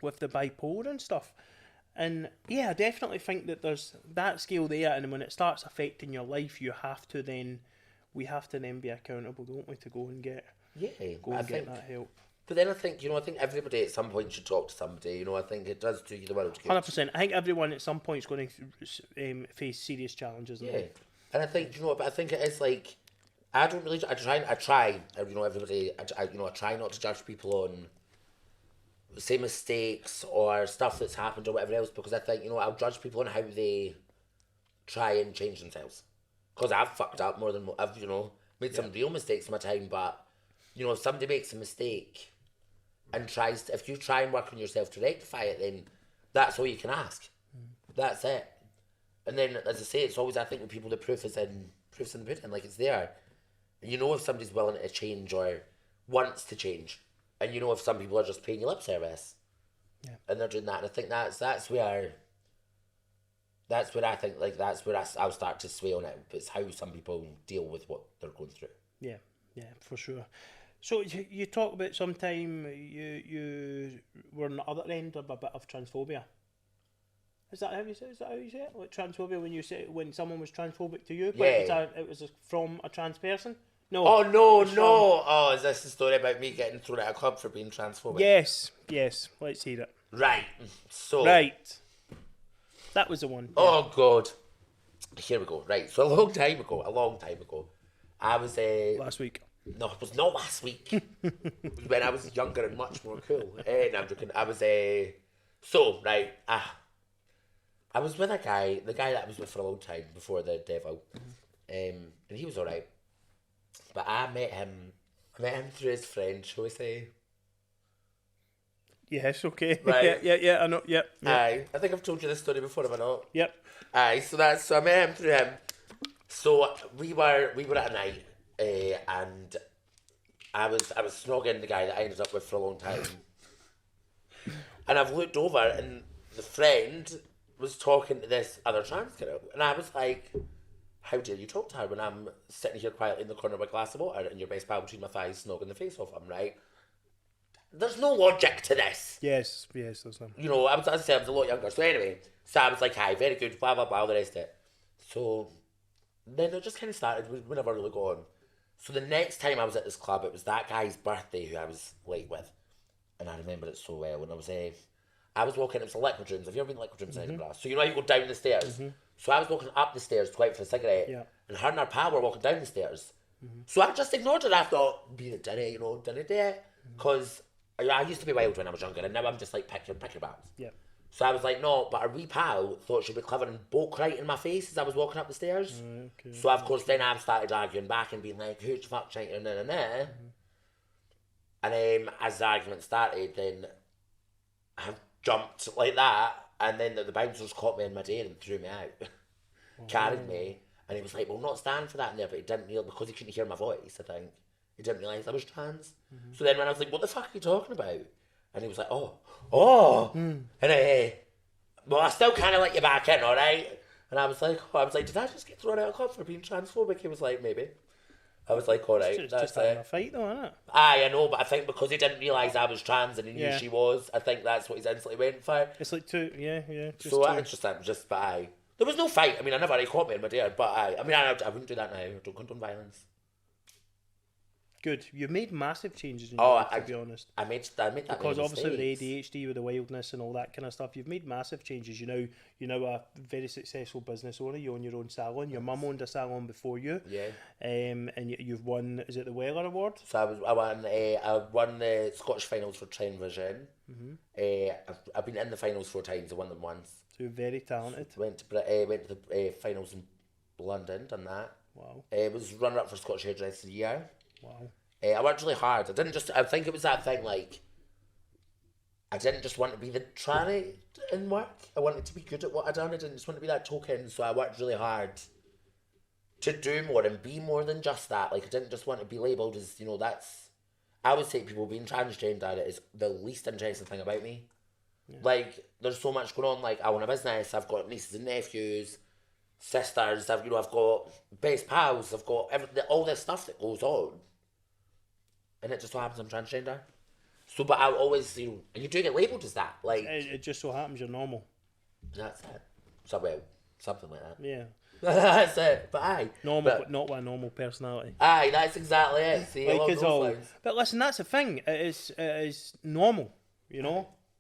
with the bipolar and stuff? And yeah, I definitely think that there's that scale there, and when it starts affecting your life, we have to then be accountable, don't we, to go and get that help. But then I think everybody at some point should talk to somebody. I think it does do you the world good. 100%. I think everyone at some point is going to face serious challenges. Yeah, and I think but I think it is like, I try. Everybody. I try not to judge people on say mistakes or stuff that's happened or whatever else, because I think I'll judge people on how they try and change themselves. Because I've fucked up more than I've made some real mistakes in my time. But if somebody makes a mistake and if you try and work on yourself to rectify it, then that's all you can ask. That's it. And then, as I say, it's always, I think, with people, the proof's in the pudding, like it's there. And if somebody's willing to change or wants to change, and if some people are just paying you lip service, and they're doing that. And I think that's where I think, like, that's where I'll start to sway on it. It's how some people deal with what they're going through. Yeah, for sure. So you talk about sometime you were on the other end of a bit of transphobia. Is that how you say it? Like transphobia, when someone was transphobic to you, but it was from a trans person? No. Oh, no. Oh, is this the story about me getting thrown out of a club for being transphobic? Yes. Let's hear it. Right. That was the one. Oh, God. Here we go. Right. So a long time ago, I was... last week. No, it was not last week. It was when I was younger and much more cool. No, I'm joking. I was... So, right. I was with a guy, the guy that I was with for a long time before the devil. And he was alright. But I met him through his friend, shall we say? Yes, okay. Right. Yeah, I know, yep. Aye, I think I've told you this story before, have I not? Yep. Aye, so I met him through him. So we were at a night, and I was snogging the guy that I ended up with for a long time. And I've looked over, and the friend was talking to this other trans girl, and I was like, how dare you talk to her when I'm sitting here quietly in the corner with a glass of water and your best pal between my thighs snogging the face off him, right? There's no logic to this. Yes, there's some. I was a lot younger. So anyway, I was like, hi, very good, blah, blah, blah, all the rest of it. So then it just kind of started. We never really got on. So the next time I was at this club, it was that guy's birthday who I was late with, and I remember it so well. When I was walking. It was the liquid rooms. Have you ever been to liquid rooms in Edinburgh? So you know how you go down the stairs. So I was walking up the stairs to go out for a cigarette, and her and her pal were walking down the stairs. So I just ignored her. I thought, be the dinner, dinner day, because I used to be wild when I was younger, and now I'm just like pick your battles. Yeah. So I was like, no, but her wee pal thought she'd be clever and bolt right in my face as I was walking up the stairs. Okay. So of course then I've started arguing back and being like, who's the fuck trying to And as the argument started, then I jumped like that, and then the bouncers caught me in midair and threw me out. Carried me, and he was like, well, not stand for that in there, but he didn't realize, because he couldn't hear my voice, I think. He didn't realise I was trans. So then when I was like, what the fuck are you talking about? And he was like, oh. And well, I still kind of let you back in, all right? And I was like, did I just get thrown out of club for being transphobic? He was like, maybe. I was like, all right, It's that's just having a fight though, isn't it? Aye, I know, but I think because he didn't realise I was trans and he knew she was, I think that's what he's instantly went for. It's like two, yeah. So that's just, but aye. There was no fight. I mean, I never really caught me in my dare, but aye. I mean, I wouldn't do that now. I don't condone violence. Good. You've made massive changes in your life, to be honest. I made that because obviously mistakes. with the ADHD, with the wildness and all that kind of stuff, you've made massive changes. You're now a very successful business owner. You own your own salon. Your mum owned a salon before you. Yeah. And you've won. Is it the Weller Award? So I won the Scottish finals for Transgender. I've been in the finals 4 times. I won them once. So you're very talented. Went to the finals in London. Done that. Wow. Was runner up for Scottish Hairdresser of the Year. Wow. I worked really hard. I think it was that thing, like, I didn't just want to be the tranny in work. I wanted to be good at what I done. I didn't just want to be that token. So I worked really hard to do more and be more than just that. Like, I didn't just want to be labelled as, that's... I would say people being transgender is the least interesting thing about me. Yeah. Like, there's so much going on. Like, I own a business. I've got nieces and nephews, sisters. I've got best pals. I've got all this stuff that goes on. And it just so happens I'm transgender. So, but I always, and you do get labelled as that. Like, it just so happens you're normal. That's it. So, well, something like that. Yeah. That's it. But aye. Normal, but not with a normal personality. Aye, that's exactly it. See, but listen, that's the thing. It is normal,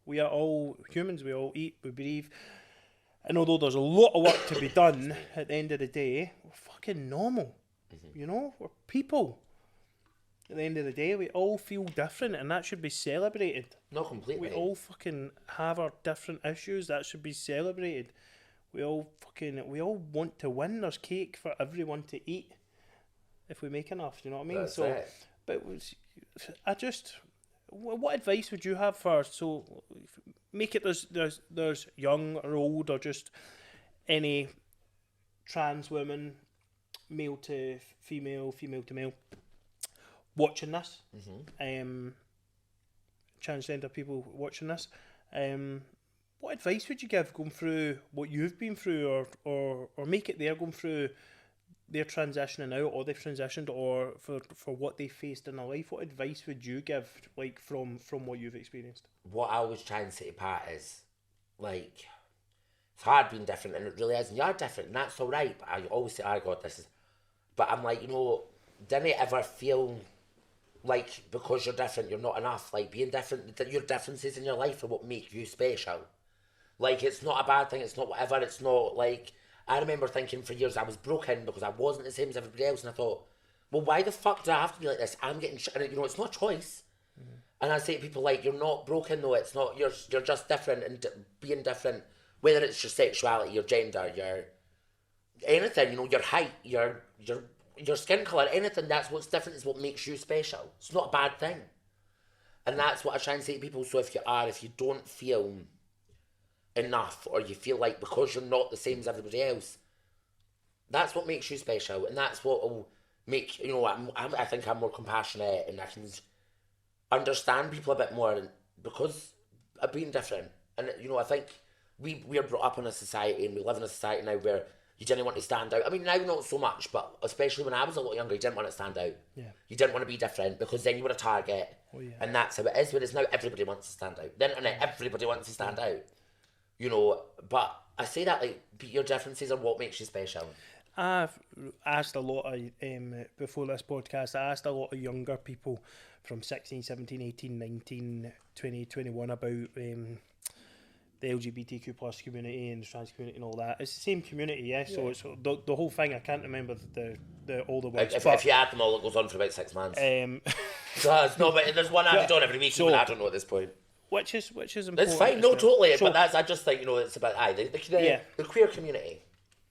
We are all humans. We all eat, we breathe. And although there's a lot of work to be done, at the end of the day, we're fucking normal. We're people. At the end of the day, we all feel different, and that should be celebrated. Not completely. We all fucking have our different issues. That should be celebrated. We all want to win. There's cake for everyone to eat if we make enough. You know what I mean? That's it. But what advice would you have for? So, make it there's young or old or just any trans woman, male to female, female to male, watching this, transgender people watching this, what advice would you give going through what you've been through, or make it they're going through their transitioning out, or they've transitioned, or for what they faced in their life? What advice would you give, like, from what you've experienced? What I always try and say to Pat is, like, it's hard being different, and it really is, and you're different, and that's all right, but I always say, oh God, this is... But I'm like, didn't it ever feel like because you're different, you're not enough? Like, being different, your differences in your life are what make you special. Like, it's not a bad thing, it's not whatever, it's not like... I remember thinking for years I was broken because I wasn't the same as everybody else, and I thought, well, why the fuck do I have to be like this? I'm getting shit, and it's not a choice. And I say to people, like, you're not broken though, it's not, you're just different, and being different, whether it's your sexuality, your gender, your anything, your height, your skin colour, anything, that's what's different is what makes you special. It's not a bad thing. And that's what I try and say to people. So if you don't feel enough, or you feel like because you're not the same as everybody else, that's what makes you special, and that's what will make, I think I'm more compassionate, and I can understand people a bit more because of being different. And I think we are brought up in a society, and we live in a society now where you didn't want to stand out. I mean, now not so much, but especially when I was a lot younger, you didn't want to stand out. Yeah. You didn't want to be different because then you were a target. Oh, yeah. And that's how it is. Whereas now everybody wants to stand out. The internet, everybody wants to stand out. But I say that like your differences are what makes you special. I've asked a lot of, before this podcast, I asked a lot of younger people from 16, 17, 18, 19, 20, 21 about the LGBTQ plus community and the trans community and all that. It's the same community, yeah. So it's the whole thing. I can't remember all the words. If you add them all, it goes on for about 6 months. So it's no, but there's one added on every week. So, I don't know at this point. Which is important. It's fine, no, totally. So, but I just think it's about the queer community.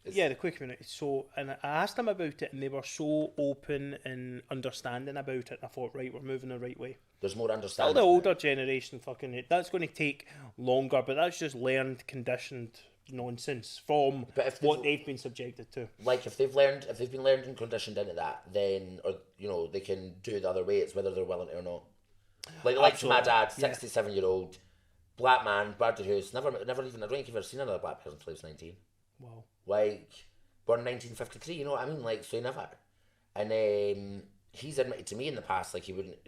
The queer community. So, and I asked them about it, and they were so open and understanding about it. I thought, right, we're moving the right way. There's more understanding. All the older generation, that's going to take longer, but that's just learned, conditioned nonsense from what they've been subjected to. Like if they've been learned and conditioned into that, then they can do it the other way. It's whether they're willing to or not. Like my dad, 67-year-old black man, Bradley House, never even, I don't think I've ever seen another black person until he was 19. Wow. Like, born in 1953, you know what I mean? Like, so he never. And he's admitted to me in the past, like, he wouldn't,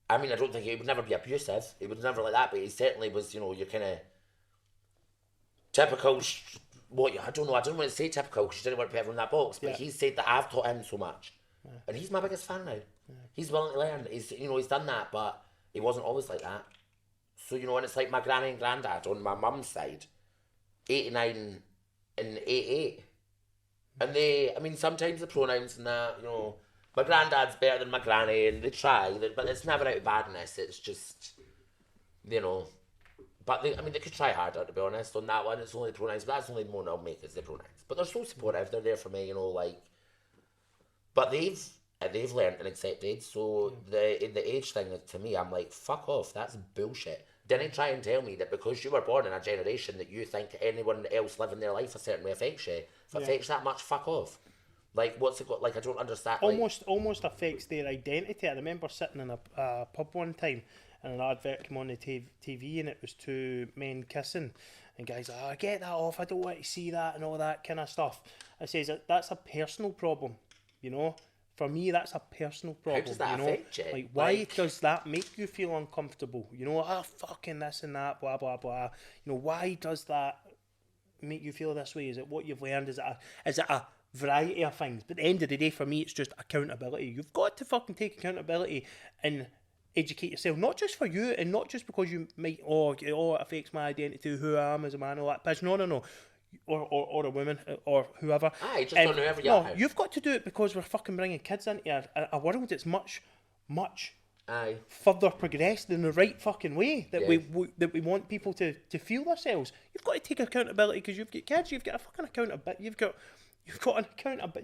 I mean, I don't think he would never be abusive. He was never like that, but he certainly was, your kind of typical, I don't want to say typical because you didn't want to put everyone in that box, but he said that I've taught him so much. Yeah. And he's my biggest fan now. Yeah. He's willing to learn. He's done that, but he wasn't always like that. So, and it's like my granny and granddad on my mum's side, 89 and 88. And sometimes the pronouns and that, my granddad's better than my granny and they try, but it's never out of badness. It's just, but they could try harder, to be honest, on that one. It's only pronouns, but that's the only one I'll make is the pronouns. But they're so supportive, they're there for me, but they've learned and accepted, so the age thing, to me, I'm like, fuck off, that's bullshit. Didn't try and tell me that because you were born in a generation that you think anyone else living their life a certain way affects you. If it affects that much, fuck off. Like, what's it got? Like, I don't understand. Almost affects their identity. I remember sitting in a pub one time and an advert came on the TV and it was two men kissing. And guys like, get that off, I don't want to see that and all that kind of stuff. I says, that's a personal problem, For me, that's a personal problem. How does that affect you? Like, why does that make you feel uncomfortable? Fucking this and that, blah, blah, blah. Why does that make you feel this way? Is it what you've learned? Is it a variety of things? But at the end of the day, for me, it's just accountability. You've got to fucking take accountability and educate yourself, not just for you and not just because you might, it affects my identity, who I am as a man, all that bitch. No. Or a woman or whoever. Just on whoever you are. No, you've got to do it because we're fucking bringing kids into a world that's much further progressed in the right fucking way that we want people to feel themselves. You've got to take accountability because you've got kids. You've got a fucking accountability.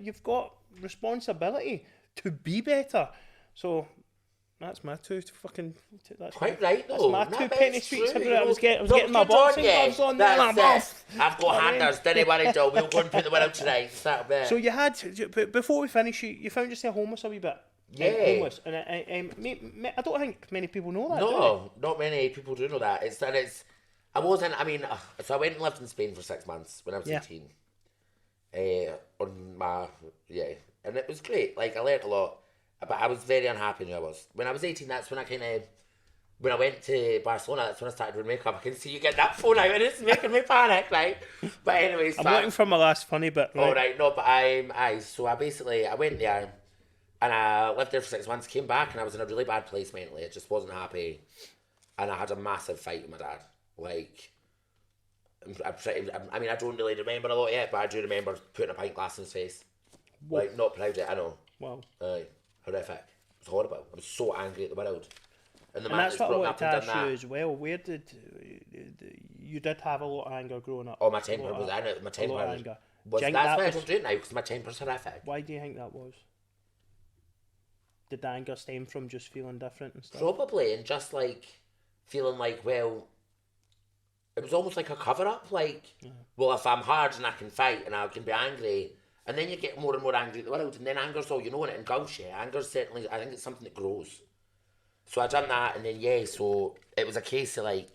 You've got responsibility to be better. So. That's my that's quite right though. That's my 2 penny sweets. I was getting my boxing gloves on there. I've got handers. Don't worry, Joe. We'll go and put the one out tonight. So you had, before we finish, you found yourself homeless a wee bit. Yeah. Homeless, and I don't think many people know that. No, not many people do know that. I wasn't. So I went and lived in Spain for 6 months when I was 18. And it was great. Like I learnt a lot. But I was very unhappy when I was. When I was 18, that's when when I went to Barcelona, that's when I started doing makeup. I can see you get that phone out and it's making me panic, right? But anyways. I'm looking for my last funny bit, right? Alright, no, but I went there and I lived there for 6 months, came back and I was in a really bad place mentally. I just wasn't happy. And I had a massive fight with my dad. Like, I don't really remember a lot yet, but I do remember putting a pint glass in his face. What? Like, not proud of it, I know. Wow. Horrific. It was horrible. I was so angry at the world. And that's what I wanted to ask you as well. Where did you did have a lot of anger growing up? Oh, my temper was in it. My temper was. That's why I don't do it now because my temper's horrific. Why do you think that was? Did the anger stem from just feeling different and stuff? Probably, and just like feeling like, well, it was almost like a cover up. Like, well, if I'm hard and I can fight and I can be angry. And then you get more and more angry at the world, and then anger's all you know, and it engulfs you. Anger's certainly, I think it's something that grows. So I done that, and then so it was a case of like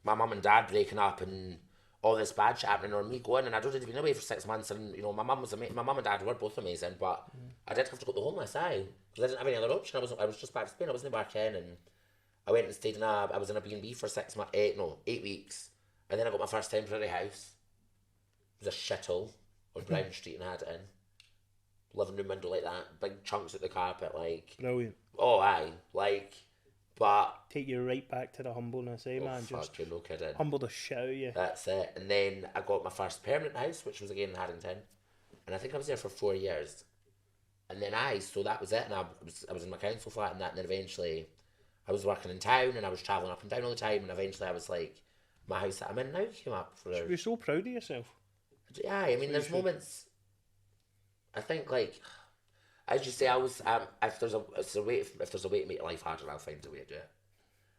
my mum and dad breaking up and all this bad shit happening, or me going, and I'd already been away for 6 months, and my mum and dad were both amazing, but I did have to go to the homeless because I didn't have any other option. I was just back to Spain. I wasn't back in, and I went and stayed I was in a B&B for 8 weeks, And then I got my first temporary house. It was a shithole on Brown Street in Haddon. Living room window like that, big chunks of the carpet, like... Brilliant. Oh, aye. Like, but... Take you right back to the humbleness, man? Fuck, Just you're no kidding. humble the shit out of you. That's it. And then I got my first permanent house, which was again in Haddington. And I think I was there for 4 years. And then so that was it. And I was in my council flat and that, and then eventually I was working in town and I was travelling up and down all the time, and eventually I was like, my house that I'm in now came up for... You should be so proud of yourself. Yeah, I mean, there's moments... I think, like, as you say, I was... if there's a way to make life harder, I'll find a way to do it.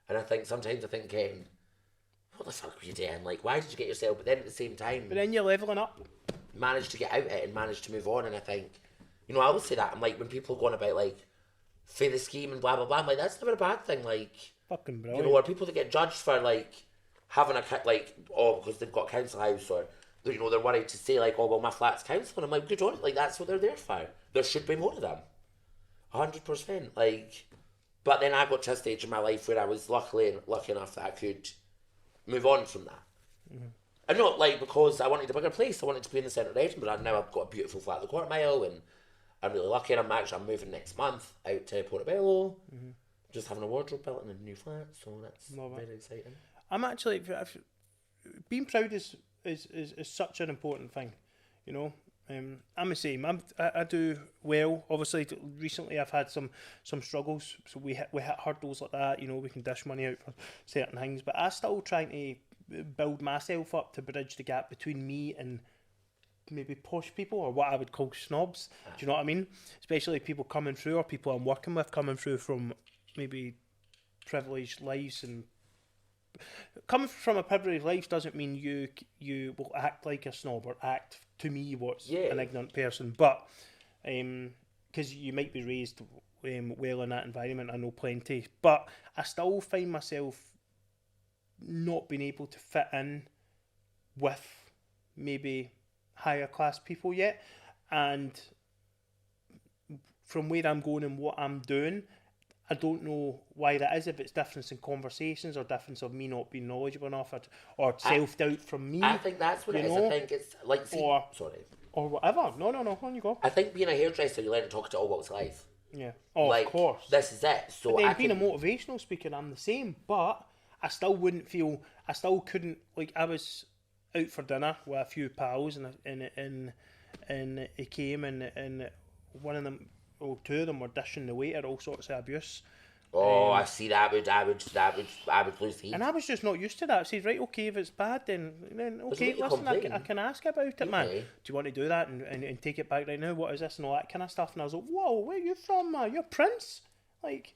And I think sometimes what the fuck were you doing? Like, why did you get yourself... But then at the same time... But then you're levelling up. Managed to get out of it and managed to move on. And I think, you know, I always say that. I'm like, when people are going about, like, for the scheme and blah, blah, blah, I'm like, that's never a bad thing. Like, fucking brilliant. You know, or people that get judged for, like, having a, like, because they've got a council house, or, you know, they're worried to say, like, oh, well, my flat's council. And I'm like, good on it. Like, that's what they're there for. There should be more of them. 100%. Like, but then I got to a stage in my life where I was lucky enough that I could move on from that. Mm-hmm. And not, like, because I wanted a bigger place. I wanted to be in the centre of Edinburgh. And now I've got a beautiful flat at the quarter mile, and I'm really lucky. And I'm moving next month out to Portobello. Mm-hmm. Just having a wardrobe built in a new flat, so that's very exciting. I'm actually... Being proud is such an important thing, you know. I'm the same. I do well. Obviously, recently I've had some struggles. So we hit hurdles like that. You know, we can dish money out for certain things, but I still trying to build myself up to bridge the gap between me and maybe posh people, or what I would call snobs. Do you know what I mean? Especially people coming through, or people I'm working with coming through from maybe privileged lives. And coming from a privileged life doesn't mean you will act like a snob or act to me what's an ignorant person, but because you might be raised well in that environment, I know plenty, but I still find myself not being able to fit in with maybe higher class people yet. And from where I'm going and what I'm doing, I don't know why that is, if it's difference in conversations or difference of me not being knowledgeable enough, or self-doubt from me. I think that's what it is. I think it's like... Or whatever. No, on you go. I think being a hairdresser, you learn to talk to all walks of life. Yeah. Oh, like, of course. This is it. So but then being a motivational speaker, I'm the same, but I still couldn't, like, I was out for dinner with a few pals, and it came, and one of them, or two of them, were dishing the waiter all sorts of abuse. Oh, I see that. I would lose heat. And I was just not used to that. I said, right, okay, if it's bad, then okay, listen, I can ask about it, man. Do you want to do that and take it back right now? What is this and all that kind of stuff? And I was like, whoa, where are you from, man? You're Prince? Like,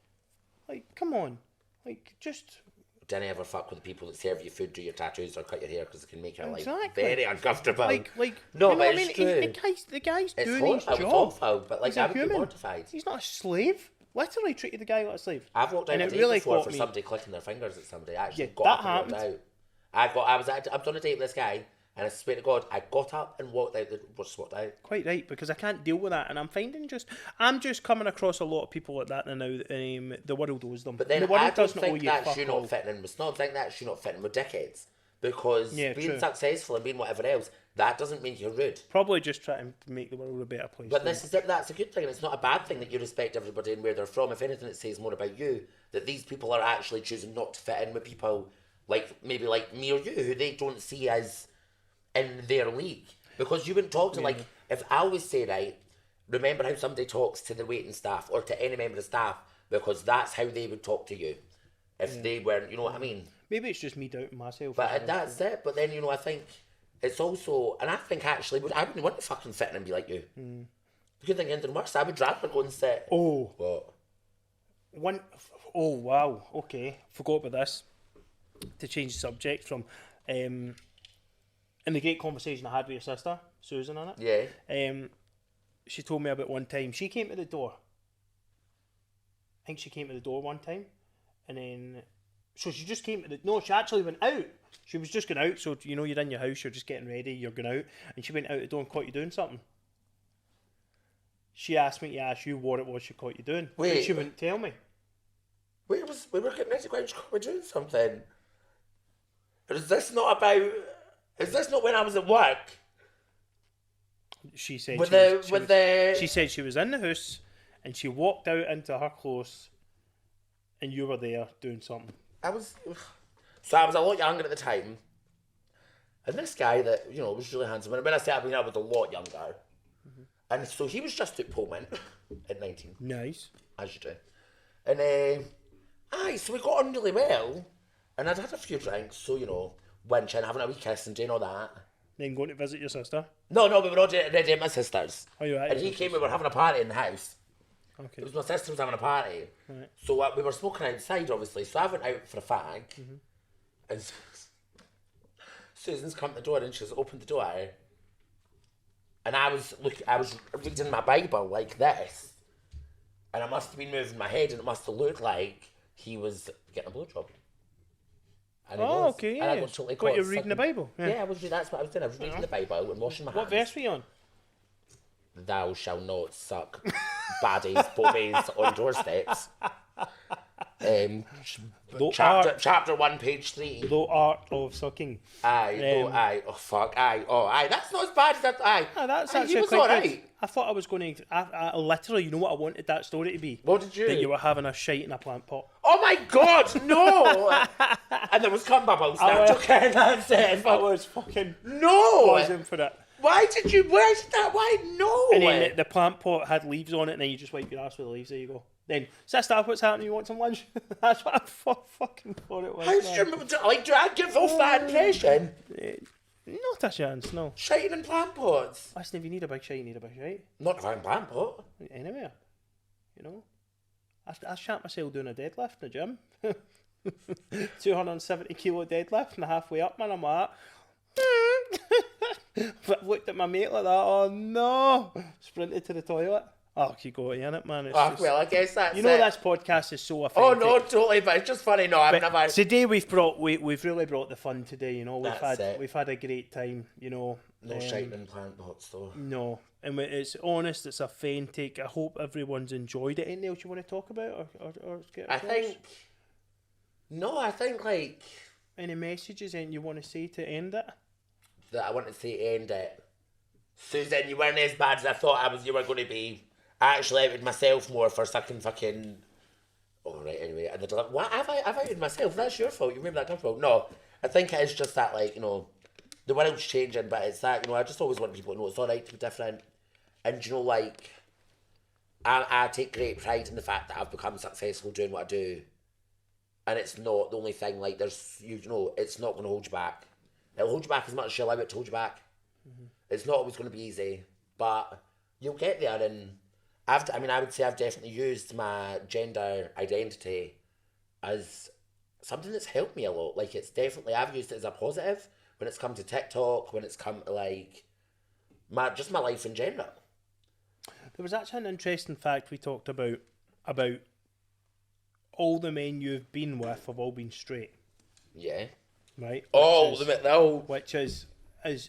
come on. Like, just... Don't ever fuck with the people that serve you food, do your tattoos, or cut your hair, because it can make your life very uncomfortable. Like, no, you know but what it's I mean? true. The guy's it's doing his job. It's awful, but like, I would be mortified. He's not a slave. Literally treated the guy like a slave. I've walked out a date before for somebody clicking their fingers at somebody. I actually got up and walked out. I was on a date with this guy, and I swear to God, I got up and walked out. Just walked out. Quite right, because I can't deal with that, and I'm just coming across a lot of people like that now. The world owes them. But then the world I don't doesn't think owe you that's you not fitting in with snobs. I think that's you not fitting with dickheads, because being successful and being whatever else, that doesn't mean you're rude. Probably just trying to make the world a better place. But this is it. That's a good thing, and it's not a bad thing that you respect everybody and where they're from. If anything, it says more about you, that these people are actually choosing not to fit in with people like maybe like me or you, who they don't see as in their league. Because you wouldn't talk to like, if I always say, right, remember how somebody talks to the waiting staff or to any member of staff, because that's how they would talk to you if they weren't, you know what I mean? Maybe it's just me doubting myself. But that's it. But then, you know, I think it's also, and I think actually, I wouldn't want to fucking fit in and be like you. You could think anything worse. I would rather go and sit. Oh. What? Oh, wow. Okay. Forgot about this. To change the subject from, in the great conversation I had with your sister, Susan, in it. Yeah. She told me about one time, she came to the door. I think she came to the door one time, and then, so she just came to no, she actually went out. She was just going out, so, you know, you're in your house, you're just getting ready, you're going out, and she went out the door and caught you doing something. She asked me to ask you what it was she caught you doing. Wait. But she wouldn't tell me. We were getting ready to go out and she caught me doing something. Is this not when I was at work? She said she said she was in the house and she walked out into her clothes and you were there doing something. I was a lot younger at the time. And this guy that, was really handsome. And when I say I was a lot younger. Mm-hmm. And so he was just at Pullman at 19. Nice. As you do. And, so we got on really well. And I'd had a few drinks, so, winching, having a wee kiss and doing all that. Then going to visit your sister? No, we were already at my sister's. Oh, you right? And he came, we were having a party in the house. Okay. It was my sister was having a party. Right. So we were smoking outside, obviously. So I went out for a fag. Mm-hmm. And Susan's come to the door and she's opened the door. And I was reading my Bible like this. And I must have been moving my head and it must have looked like he was getting a blowjob. Okay, and I yeah. got totally What, you're reading the Bible? Yeah, that's what I was doing. I was reading the Bible and washing my hands. What verse were you on? Thou shalt not suck baddies, bobbies on doorsteps. Chapter 1, page 3. The art of sucking. Aye. Oh, fuck. Aye. That's not as bad as that. Aye. That's aye, actually was quite alright. good. I thought I was going to... I literally, you know what I wanted that story to be? What did you? That you were having a shite in a plant pot. Oh my God, no! And there was cum bubbles. Okay, that's it. I was fucking... No! Buzzing for it. Why did that? Why no? And then the plant pot had leaves on it, and then you just wipe your ass with the leaves. There you go. Then, sister, what's happening? You want some lunch? That's what I fucking thought it was. How do you remember? Do I give off that impression? Not a chance, no. Shiting in plant pots. Listen, if you need a big shite, you need a big shite. Not if I'm plant pot. Anywhere. I shat myself doing a deadlift in the gym. 270 kilo deadlift, and halfway up, man, I'm like, but looked at my mate like that. Oh no! Sprinted to the toilet. Oh, you got in it, man. Well, I guess that's it. This podcast is so authentic. Oh no, totally. But it's just funny. No, I've never. Today we've really brought the fun today. We've had a great time. No shiting in plant pots though. No, and it's honest. It's authentic. I hope everyone's enjoyed it. Anything else you want to talk about or get across? I think like any messages and you want to say to end it. That I want to say end it. Susan, you weren't as bad as I thought you were going to be. I actually outed myself more for sucking fucking... Oh, right, anyway. And they're like, what? Have I outed myself? That's your fault. You remember that come from? No. I think it is just that, like, the world's changing, but it's that, I just always want people to know it's alright to be different. And, like, I take great pride in the fact that I've become successful doing what I do. And it's not the only thing, like, it's not going to hold you back. It'll hold you back as much as you'll allow it to hold you back. Mm-hmm. It's not always going to be easy, but you'll get there. And I would say I've definitely used my gender identity as something that's helped me a lot. Like, it's definitely, I've used it as a positive when it's come to TikTok, when it's come to, like, my life in general. There was actually an interesting fact we talked about all the men you've been with have all been straight. Yeah. Right? Which is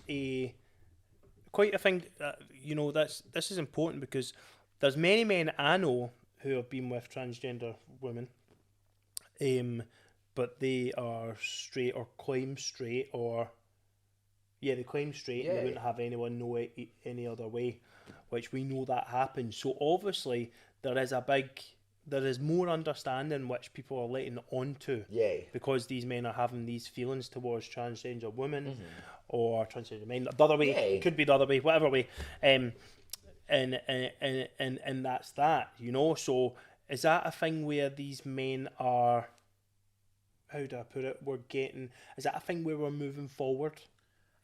a quite a thing. This is important because there's many men I know who have been with transgender women, but they are straight or claim straight they claim straight and they wouldn't have anyone know it any other way, which we know that happens. So obviously there is more understanding which people are letting on to. Yeah. Because these men are having these feelings towards transgender women or transgender men. The other way, it could be the other way, whatever way. And that's that, So is that a thing where these men are, how do I put it, is that a thing where we're moving forward?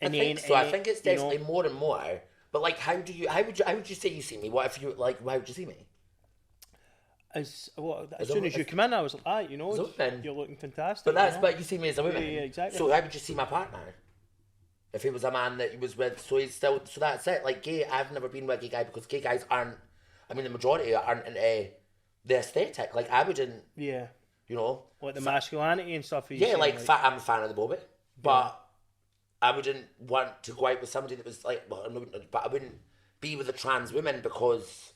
I think it's definitely more and more. But like, how would you say you see me? What if you, like, how would you see me? As soon as you come in, I was like, you're looking fantastic. But you see me as a woman. Yeah, exactly. So how would you see my partner? If he was a man that he was with, so that's it. Like gay, I've never been with a gay guy because gay guys aren't, the majority aren't into the aesthetic. Like I wouldn't. Yeah. Like the masculinity and stuff. Yeah, I'm a fan of the bobby, but I wouldn't want to go out with somebody that was like, but I wouldn't be with a trans woman because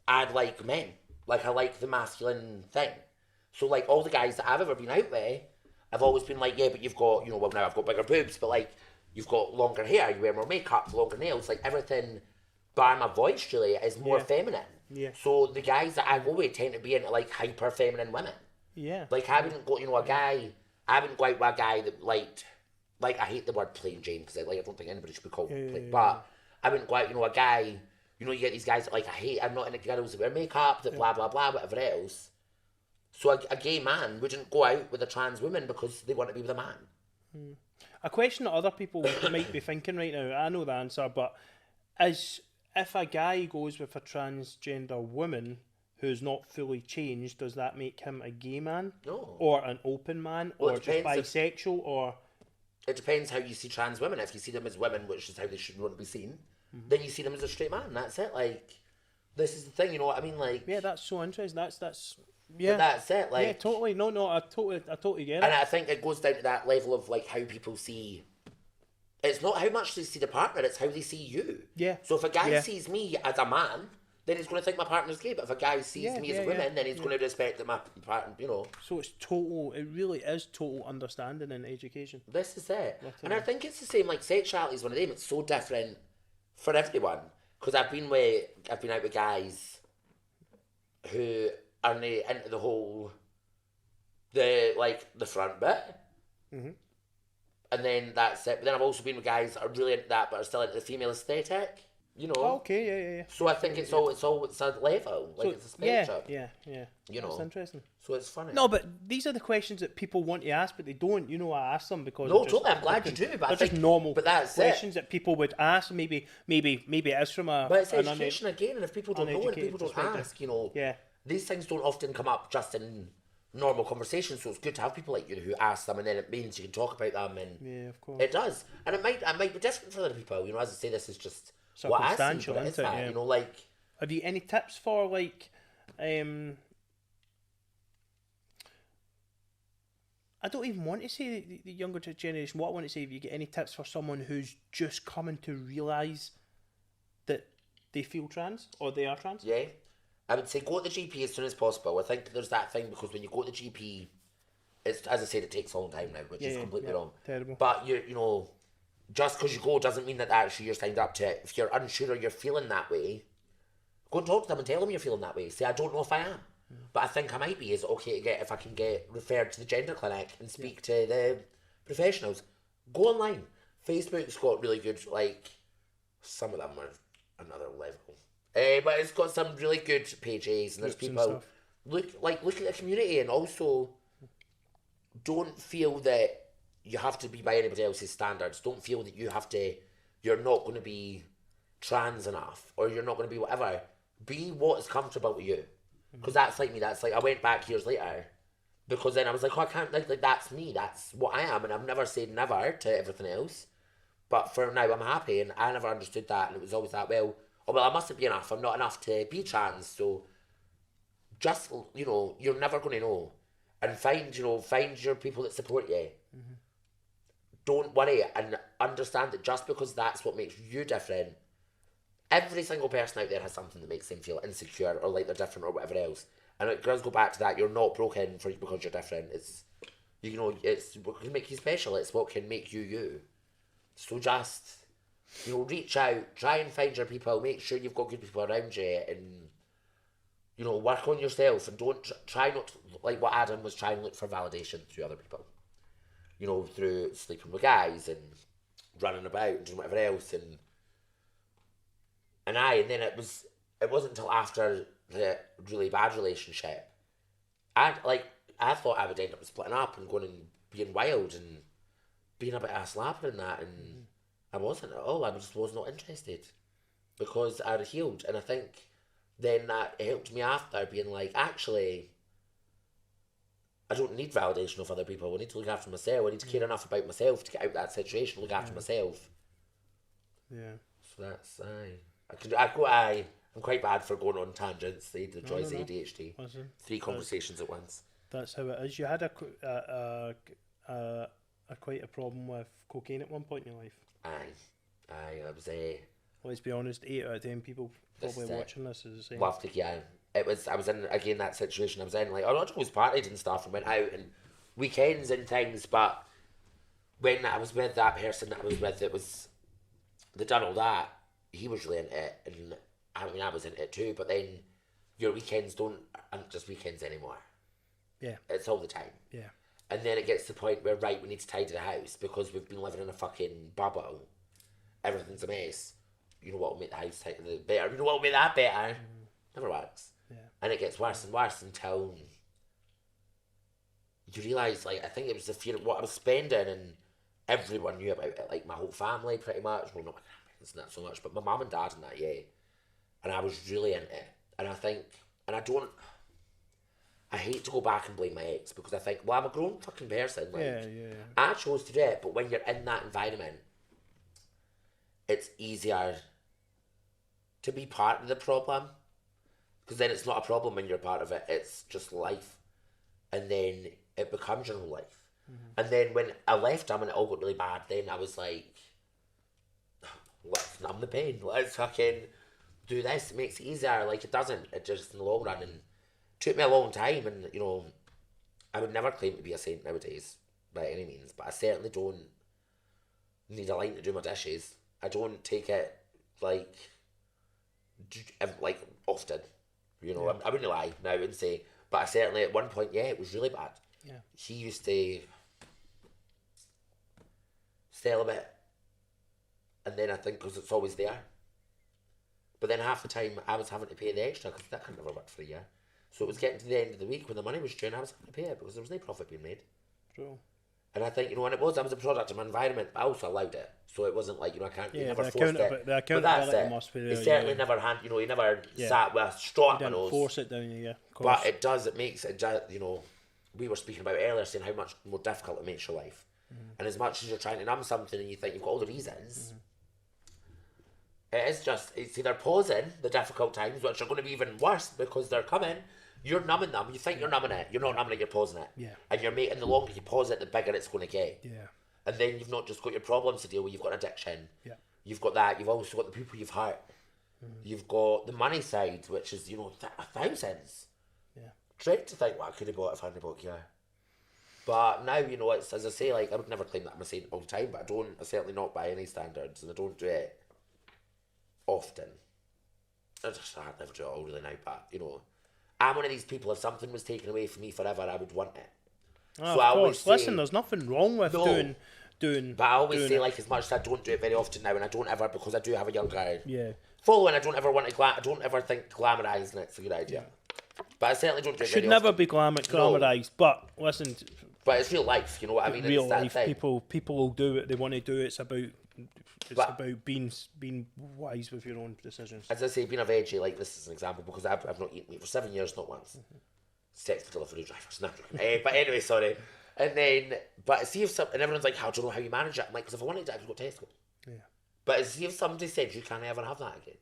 I'd like men. Like, I like the masculine thing. So, like, all the guys that I've ever been out with, I've always been like, yeah, but you've got, well, now I've got bigger boobs, but like, you've got longer hair, you wear more makeup, longer nails, like everything, bar my voice, really, is more feminine. Yeah. So the guys that I go with tend to be into like hyper feminine women. Yeah. Like I wouldn't go, I wouldn't go out with a guy that liked, like I hate the word plain Jane because I don't think anybody should be called plain, but I wouldn't go out, a guy, you get these guys that like, I'm not into girls that wear makeup, that blah, blah, blah, whatever else. So a gay man wouldn't go out with a trans woman because they want to be with a man. A question that other people might be thinking right now, I know the answer, but is if a guy goes with a transgender woman who's not fully changed, does that make him a gay man? No. Or an open man? Well, or just bisexual? Or it depends how you see trans women. If you see them as women, which is how they should want to be seen, then you see them as a straight man. That's it. Like, this is the thing, you know what I mean? Like, yeah, that's so interesting. That's yeah. That's it. Like, yeah, totally. No, I totally get it. And I think it goes down to that level of like how people see. It's not how much they see the partner; it's how they see you. Yeah. So if a guy sees me as a man, then he's going to think my partner's gay. But if a guy sees me as a woman, then he's going to respect that my partner, So it's total. It really is total understanding and education. This is it. And I think it's the same. Like sexuality is one of them. It's so different for everyone. Because I've been out with guys who are into the whole, the front bit. Mm-hmm. And then that's it. But then I've also been with guys that are really into that, but are still into the female aesthetic. Oh, okay, yeah. So I think it's a level, like it's a spectrum. Yeah. That's interesting. So it's funny. No, but these are the questions that people want to ask, but they don't. I ask them because totally. I'm glad you do. But they're just normal. But that's questions that people would ask. Maybe it is from a. But it's education again, and if people don't know and people don't ask, yeah, these things don't often come up just in normal conversations. So it's good to have people like you who ask them, and then it means you can talk about them, and yeah, of course, it does. And it might be different for other people. As I say, this is just what I see, but it is that. Like, have you any tips for like, I don't even want to say the younger generation. What I want to say, if you get any tips for someone who's just coming to realise that they feel trans or they are trans? Yeah, I would say go to the GP as soon as possible. I think there's that thing because when you go to the GP, it's, as I said, it takes a long time now, which is completely wrong. Terrible. But just because you go doesn't mean that actually you're signed up to it. If you're unsure or you're feeling that way, go and talk to them and tell them you're feeling that way. Say, I don't know if I am, but I think I might be. Is it okay to if I can get referred to the gender clinic and speak to the professionals? Go online. Facebook's got really good, like, some of them are another level. But it's got some really good pages and there's people look at the community, and also don't feel that you have to be by anybody else's standards. Don't feel that you're not going to be trans enough or you're not going to be whatever. Be what is comfortable with you. Because that's like me. That's like, I went back years later because then I was like, I can't, like that's me. That's what I am. And I've never said never to everything else. But for now, I'm happy, and I never understood that. And it was always that, well, I mustn't be enough. I'm not enough to be trans. So just, you're never going to know. And find your people that support you. Mm-hmm. Don't worry, and understand that just because that's what makes you different, every single person out there has something that makes them feel insecure or like they're different or whatever else. And it does go back to that. You're not broken because you're different. It's, it's what can make you special. It's what can make you you. So just, reach out, try and find your people, make sure you've got good people around you, and, work on yourself, and don't try not to, like what Adam was trying to look for validation through other people. Through sleeping with guys and running about and doing whatever else, and then it wasn't until after the really bad relationship, I thought I would end up splitting up and going and being wild and being a bit of a slapper and that, and I wasn't at all. I just was not interested because I'd healed, and I think then that helped me after being like, actually, I don't need validation of other people. I need to look after myself. I need to care enough about myself to get out of that situation, look after myself. Yeah. So that's, I'm quite bad for going on tangents. The joys of ADHD. Listen, 3 conversations at once. That's how it is. You had a quite a problem with cocaine at one point in your life. Aye, I was Let's be honest, 8 out of 10 people probably watching this is the same. Loved it, yeah. I was in, again, that situation I was in, like, I always partied and stuff and went out and weekends and things, but when I was with that person that I was with, they done all that, he was really into it, and I mean, I was into it too, but then your weekends aren't just weekends anymore. Yeah. It's all the time. Yeah. And then it gets to the point where, right, we need to tidy the house because we've been living in a fucking bubble. Everything's a mess. You know what will make the house better? You know what will make that better? Never works. Yeah. And it gets worse and worse until you realise, like, I think it was the fear of what I was spending, and everyone knew about it. Like, my whole family, pretty much. Well, not my grandparents, not so much, but my mum and dad and that, yeah. And I was really into it. And I think, and I hate to go back and blame my ex, because I think, well, I'm a grown fucking person. Like, Yeah. I chose to do it, but when you're in that environment, it's easier to be part of the problem, because then it's not a problem when you're part of it. It's just life, and then it becomes your whole life. And then when I left him and it all got really bad, then I was like, let's numb the pain. Let's fucking do this. It makes it easier. Like, it doesn't. It just, in the long run, and it took me a long time, and, you know, I would never claim to be a saint nowadays, by any means, but I certainly don't need a line to do my dishes. I don't take it, like often, you know. I wouldn't lie now and say, but I certainly, at one point, yeah, it was really bad. Yeah. He used to sell a bit, and then I think because it's always there, but then half the time I was having to pay the extra because that could never work for a year. So it was getting to the end of the week when the money was due and I was having to pay it because there was no profit being made. True. And I think, you know, when I was a product of my environment, but I also allowed it. So it wasn't like, you know, I can't, you never forced it. The accountability must be there. He certainly never he never sat with a straw at my Didn't nose. force it down you, yeah. But it makes it, you know, we were speaking about earlier, saying how much more difficult it makes your life. And as much as you're trying to numb something and you think you've got all the reasons, it is just, it's either pausing the difficult times, which are going to be even worse because they're coming. You're numbing them. You think you're numbing it. You're not numbing it, you're pausing it. Yeah. And you're making, the longer you pause it, the bigger it's going to get. Yeah. And then you've not just got your problems to deal with, you've got addiction. Yeah. You've got that. You've also got the people you've hurt. You've got the money side, which is, you know, thousands. Yeah. Dread to think what I could have bought if I hadn't bought here. But now, you know, it's, as I say, like, I would never claim that I'm a saint all the time, but I certainly not by any standards, and I don't do it often. I never do it all really now, but, you know, I'm one of these people, if something was taken away from me forever, I would want it. Oh, so of course. Listen, there's nothing wrong with doing. But I always say, like, as much as I don't do it very often now, and I don't ever, because I do have a younger following, I don't ever want to I don't ever think glamorising it's a good idea. But I certainly don't do it Should very never often. be glamorised, but listen. But it's real life, you know what I mean? Real it's that life, thing. people will do what they want to do. It's about being wise with your own decisions. As I say, being a veggie, like, this is an example, because I've not eaten meat for 7 years, not once. Sex for delivery drivers, no. But anyway, sorry. And then, but see if and everyone's like, how do you know how you manage it? I'm like, because if I wanted to, I could go to Tesco. Yeah. But see if somebody said, you can't ever have that again,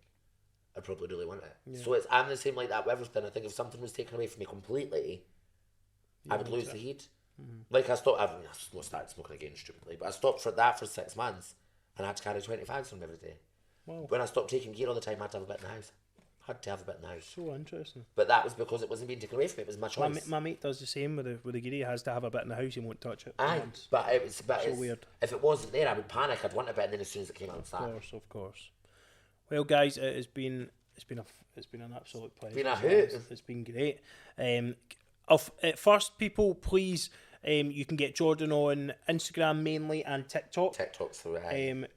I'd probably really want it. Yeah. So I'm the same like that with everything. I think if something was taken away from me completely, I would lose the heat. Like, I started smoking again, stupidly, but I stopped for 6 months, and I had to carry 20 fags on every day. Wow. When I stopped taking gear all the time, I had to have a bit in the house. So interesting. But that was because it wasn't being taken away from me. It was my choice. My mate does the same with the gear. He has to have a bit in the house. He won't touch it. Aye, but it's weird. If it wasn't there, I would panic. I'd want a bit, and then as soon as it came out, I'd start. Of course. Well, guys, it's been an absolute pleasure. It's been a hoot. It's been great. At first, people, please. You can get Jordan on Instagram mainly and TikTok. TikTok's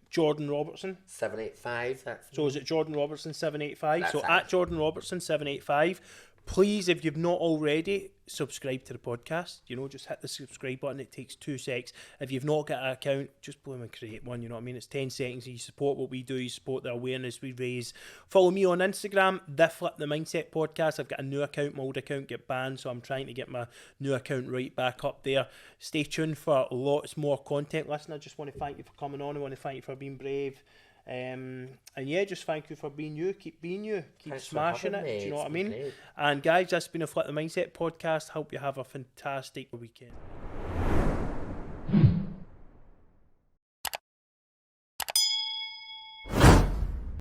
Jordan Robertson 785. So is it Jordan Robertson 785? So it. at Jordan Robertson 785. Please, if you've not already, subscribe to the podcast. You know, just hit the subscribe button. It takes 2 seconds. If you've not got an account, just bloom and create one. You know what I mean? It's 10 seconds. You support what we do. You support the awareness we raise. Follow me on Instagram, the Flip the Mindset Podcast. I've got a new account. My old account got banned, so I'm trying to get my new account right back up there. Stay tuned for lots more content. Listen, I just want to thank you for coming on. I want to thank you for being brave. And yeah, just thank you for being you. Keep being you. Keep smashing it. Do you know what I mean? And guys, that's been a Flip the Mindset podcast. Hope you have a fantastic weekend.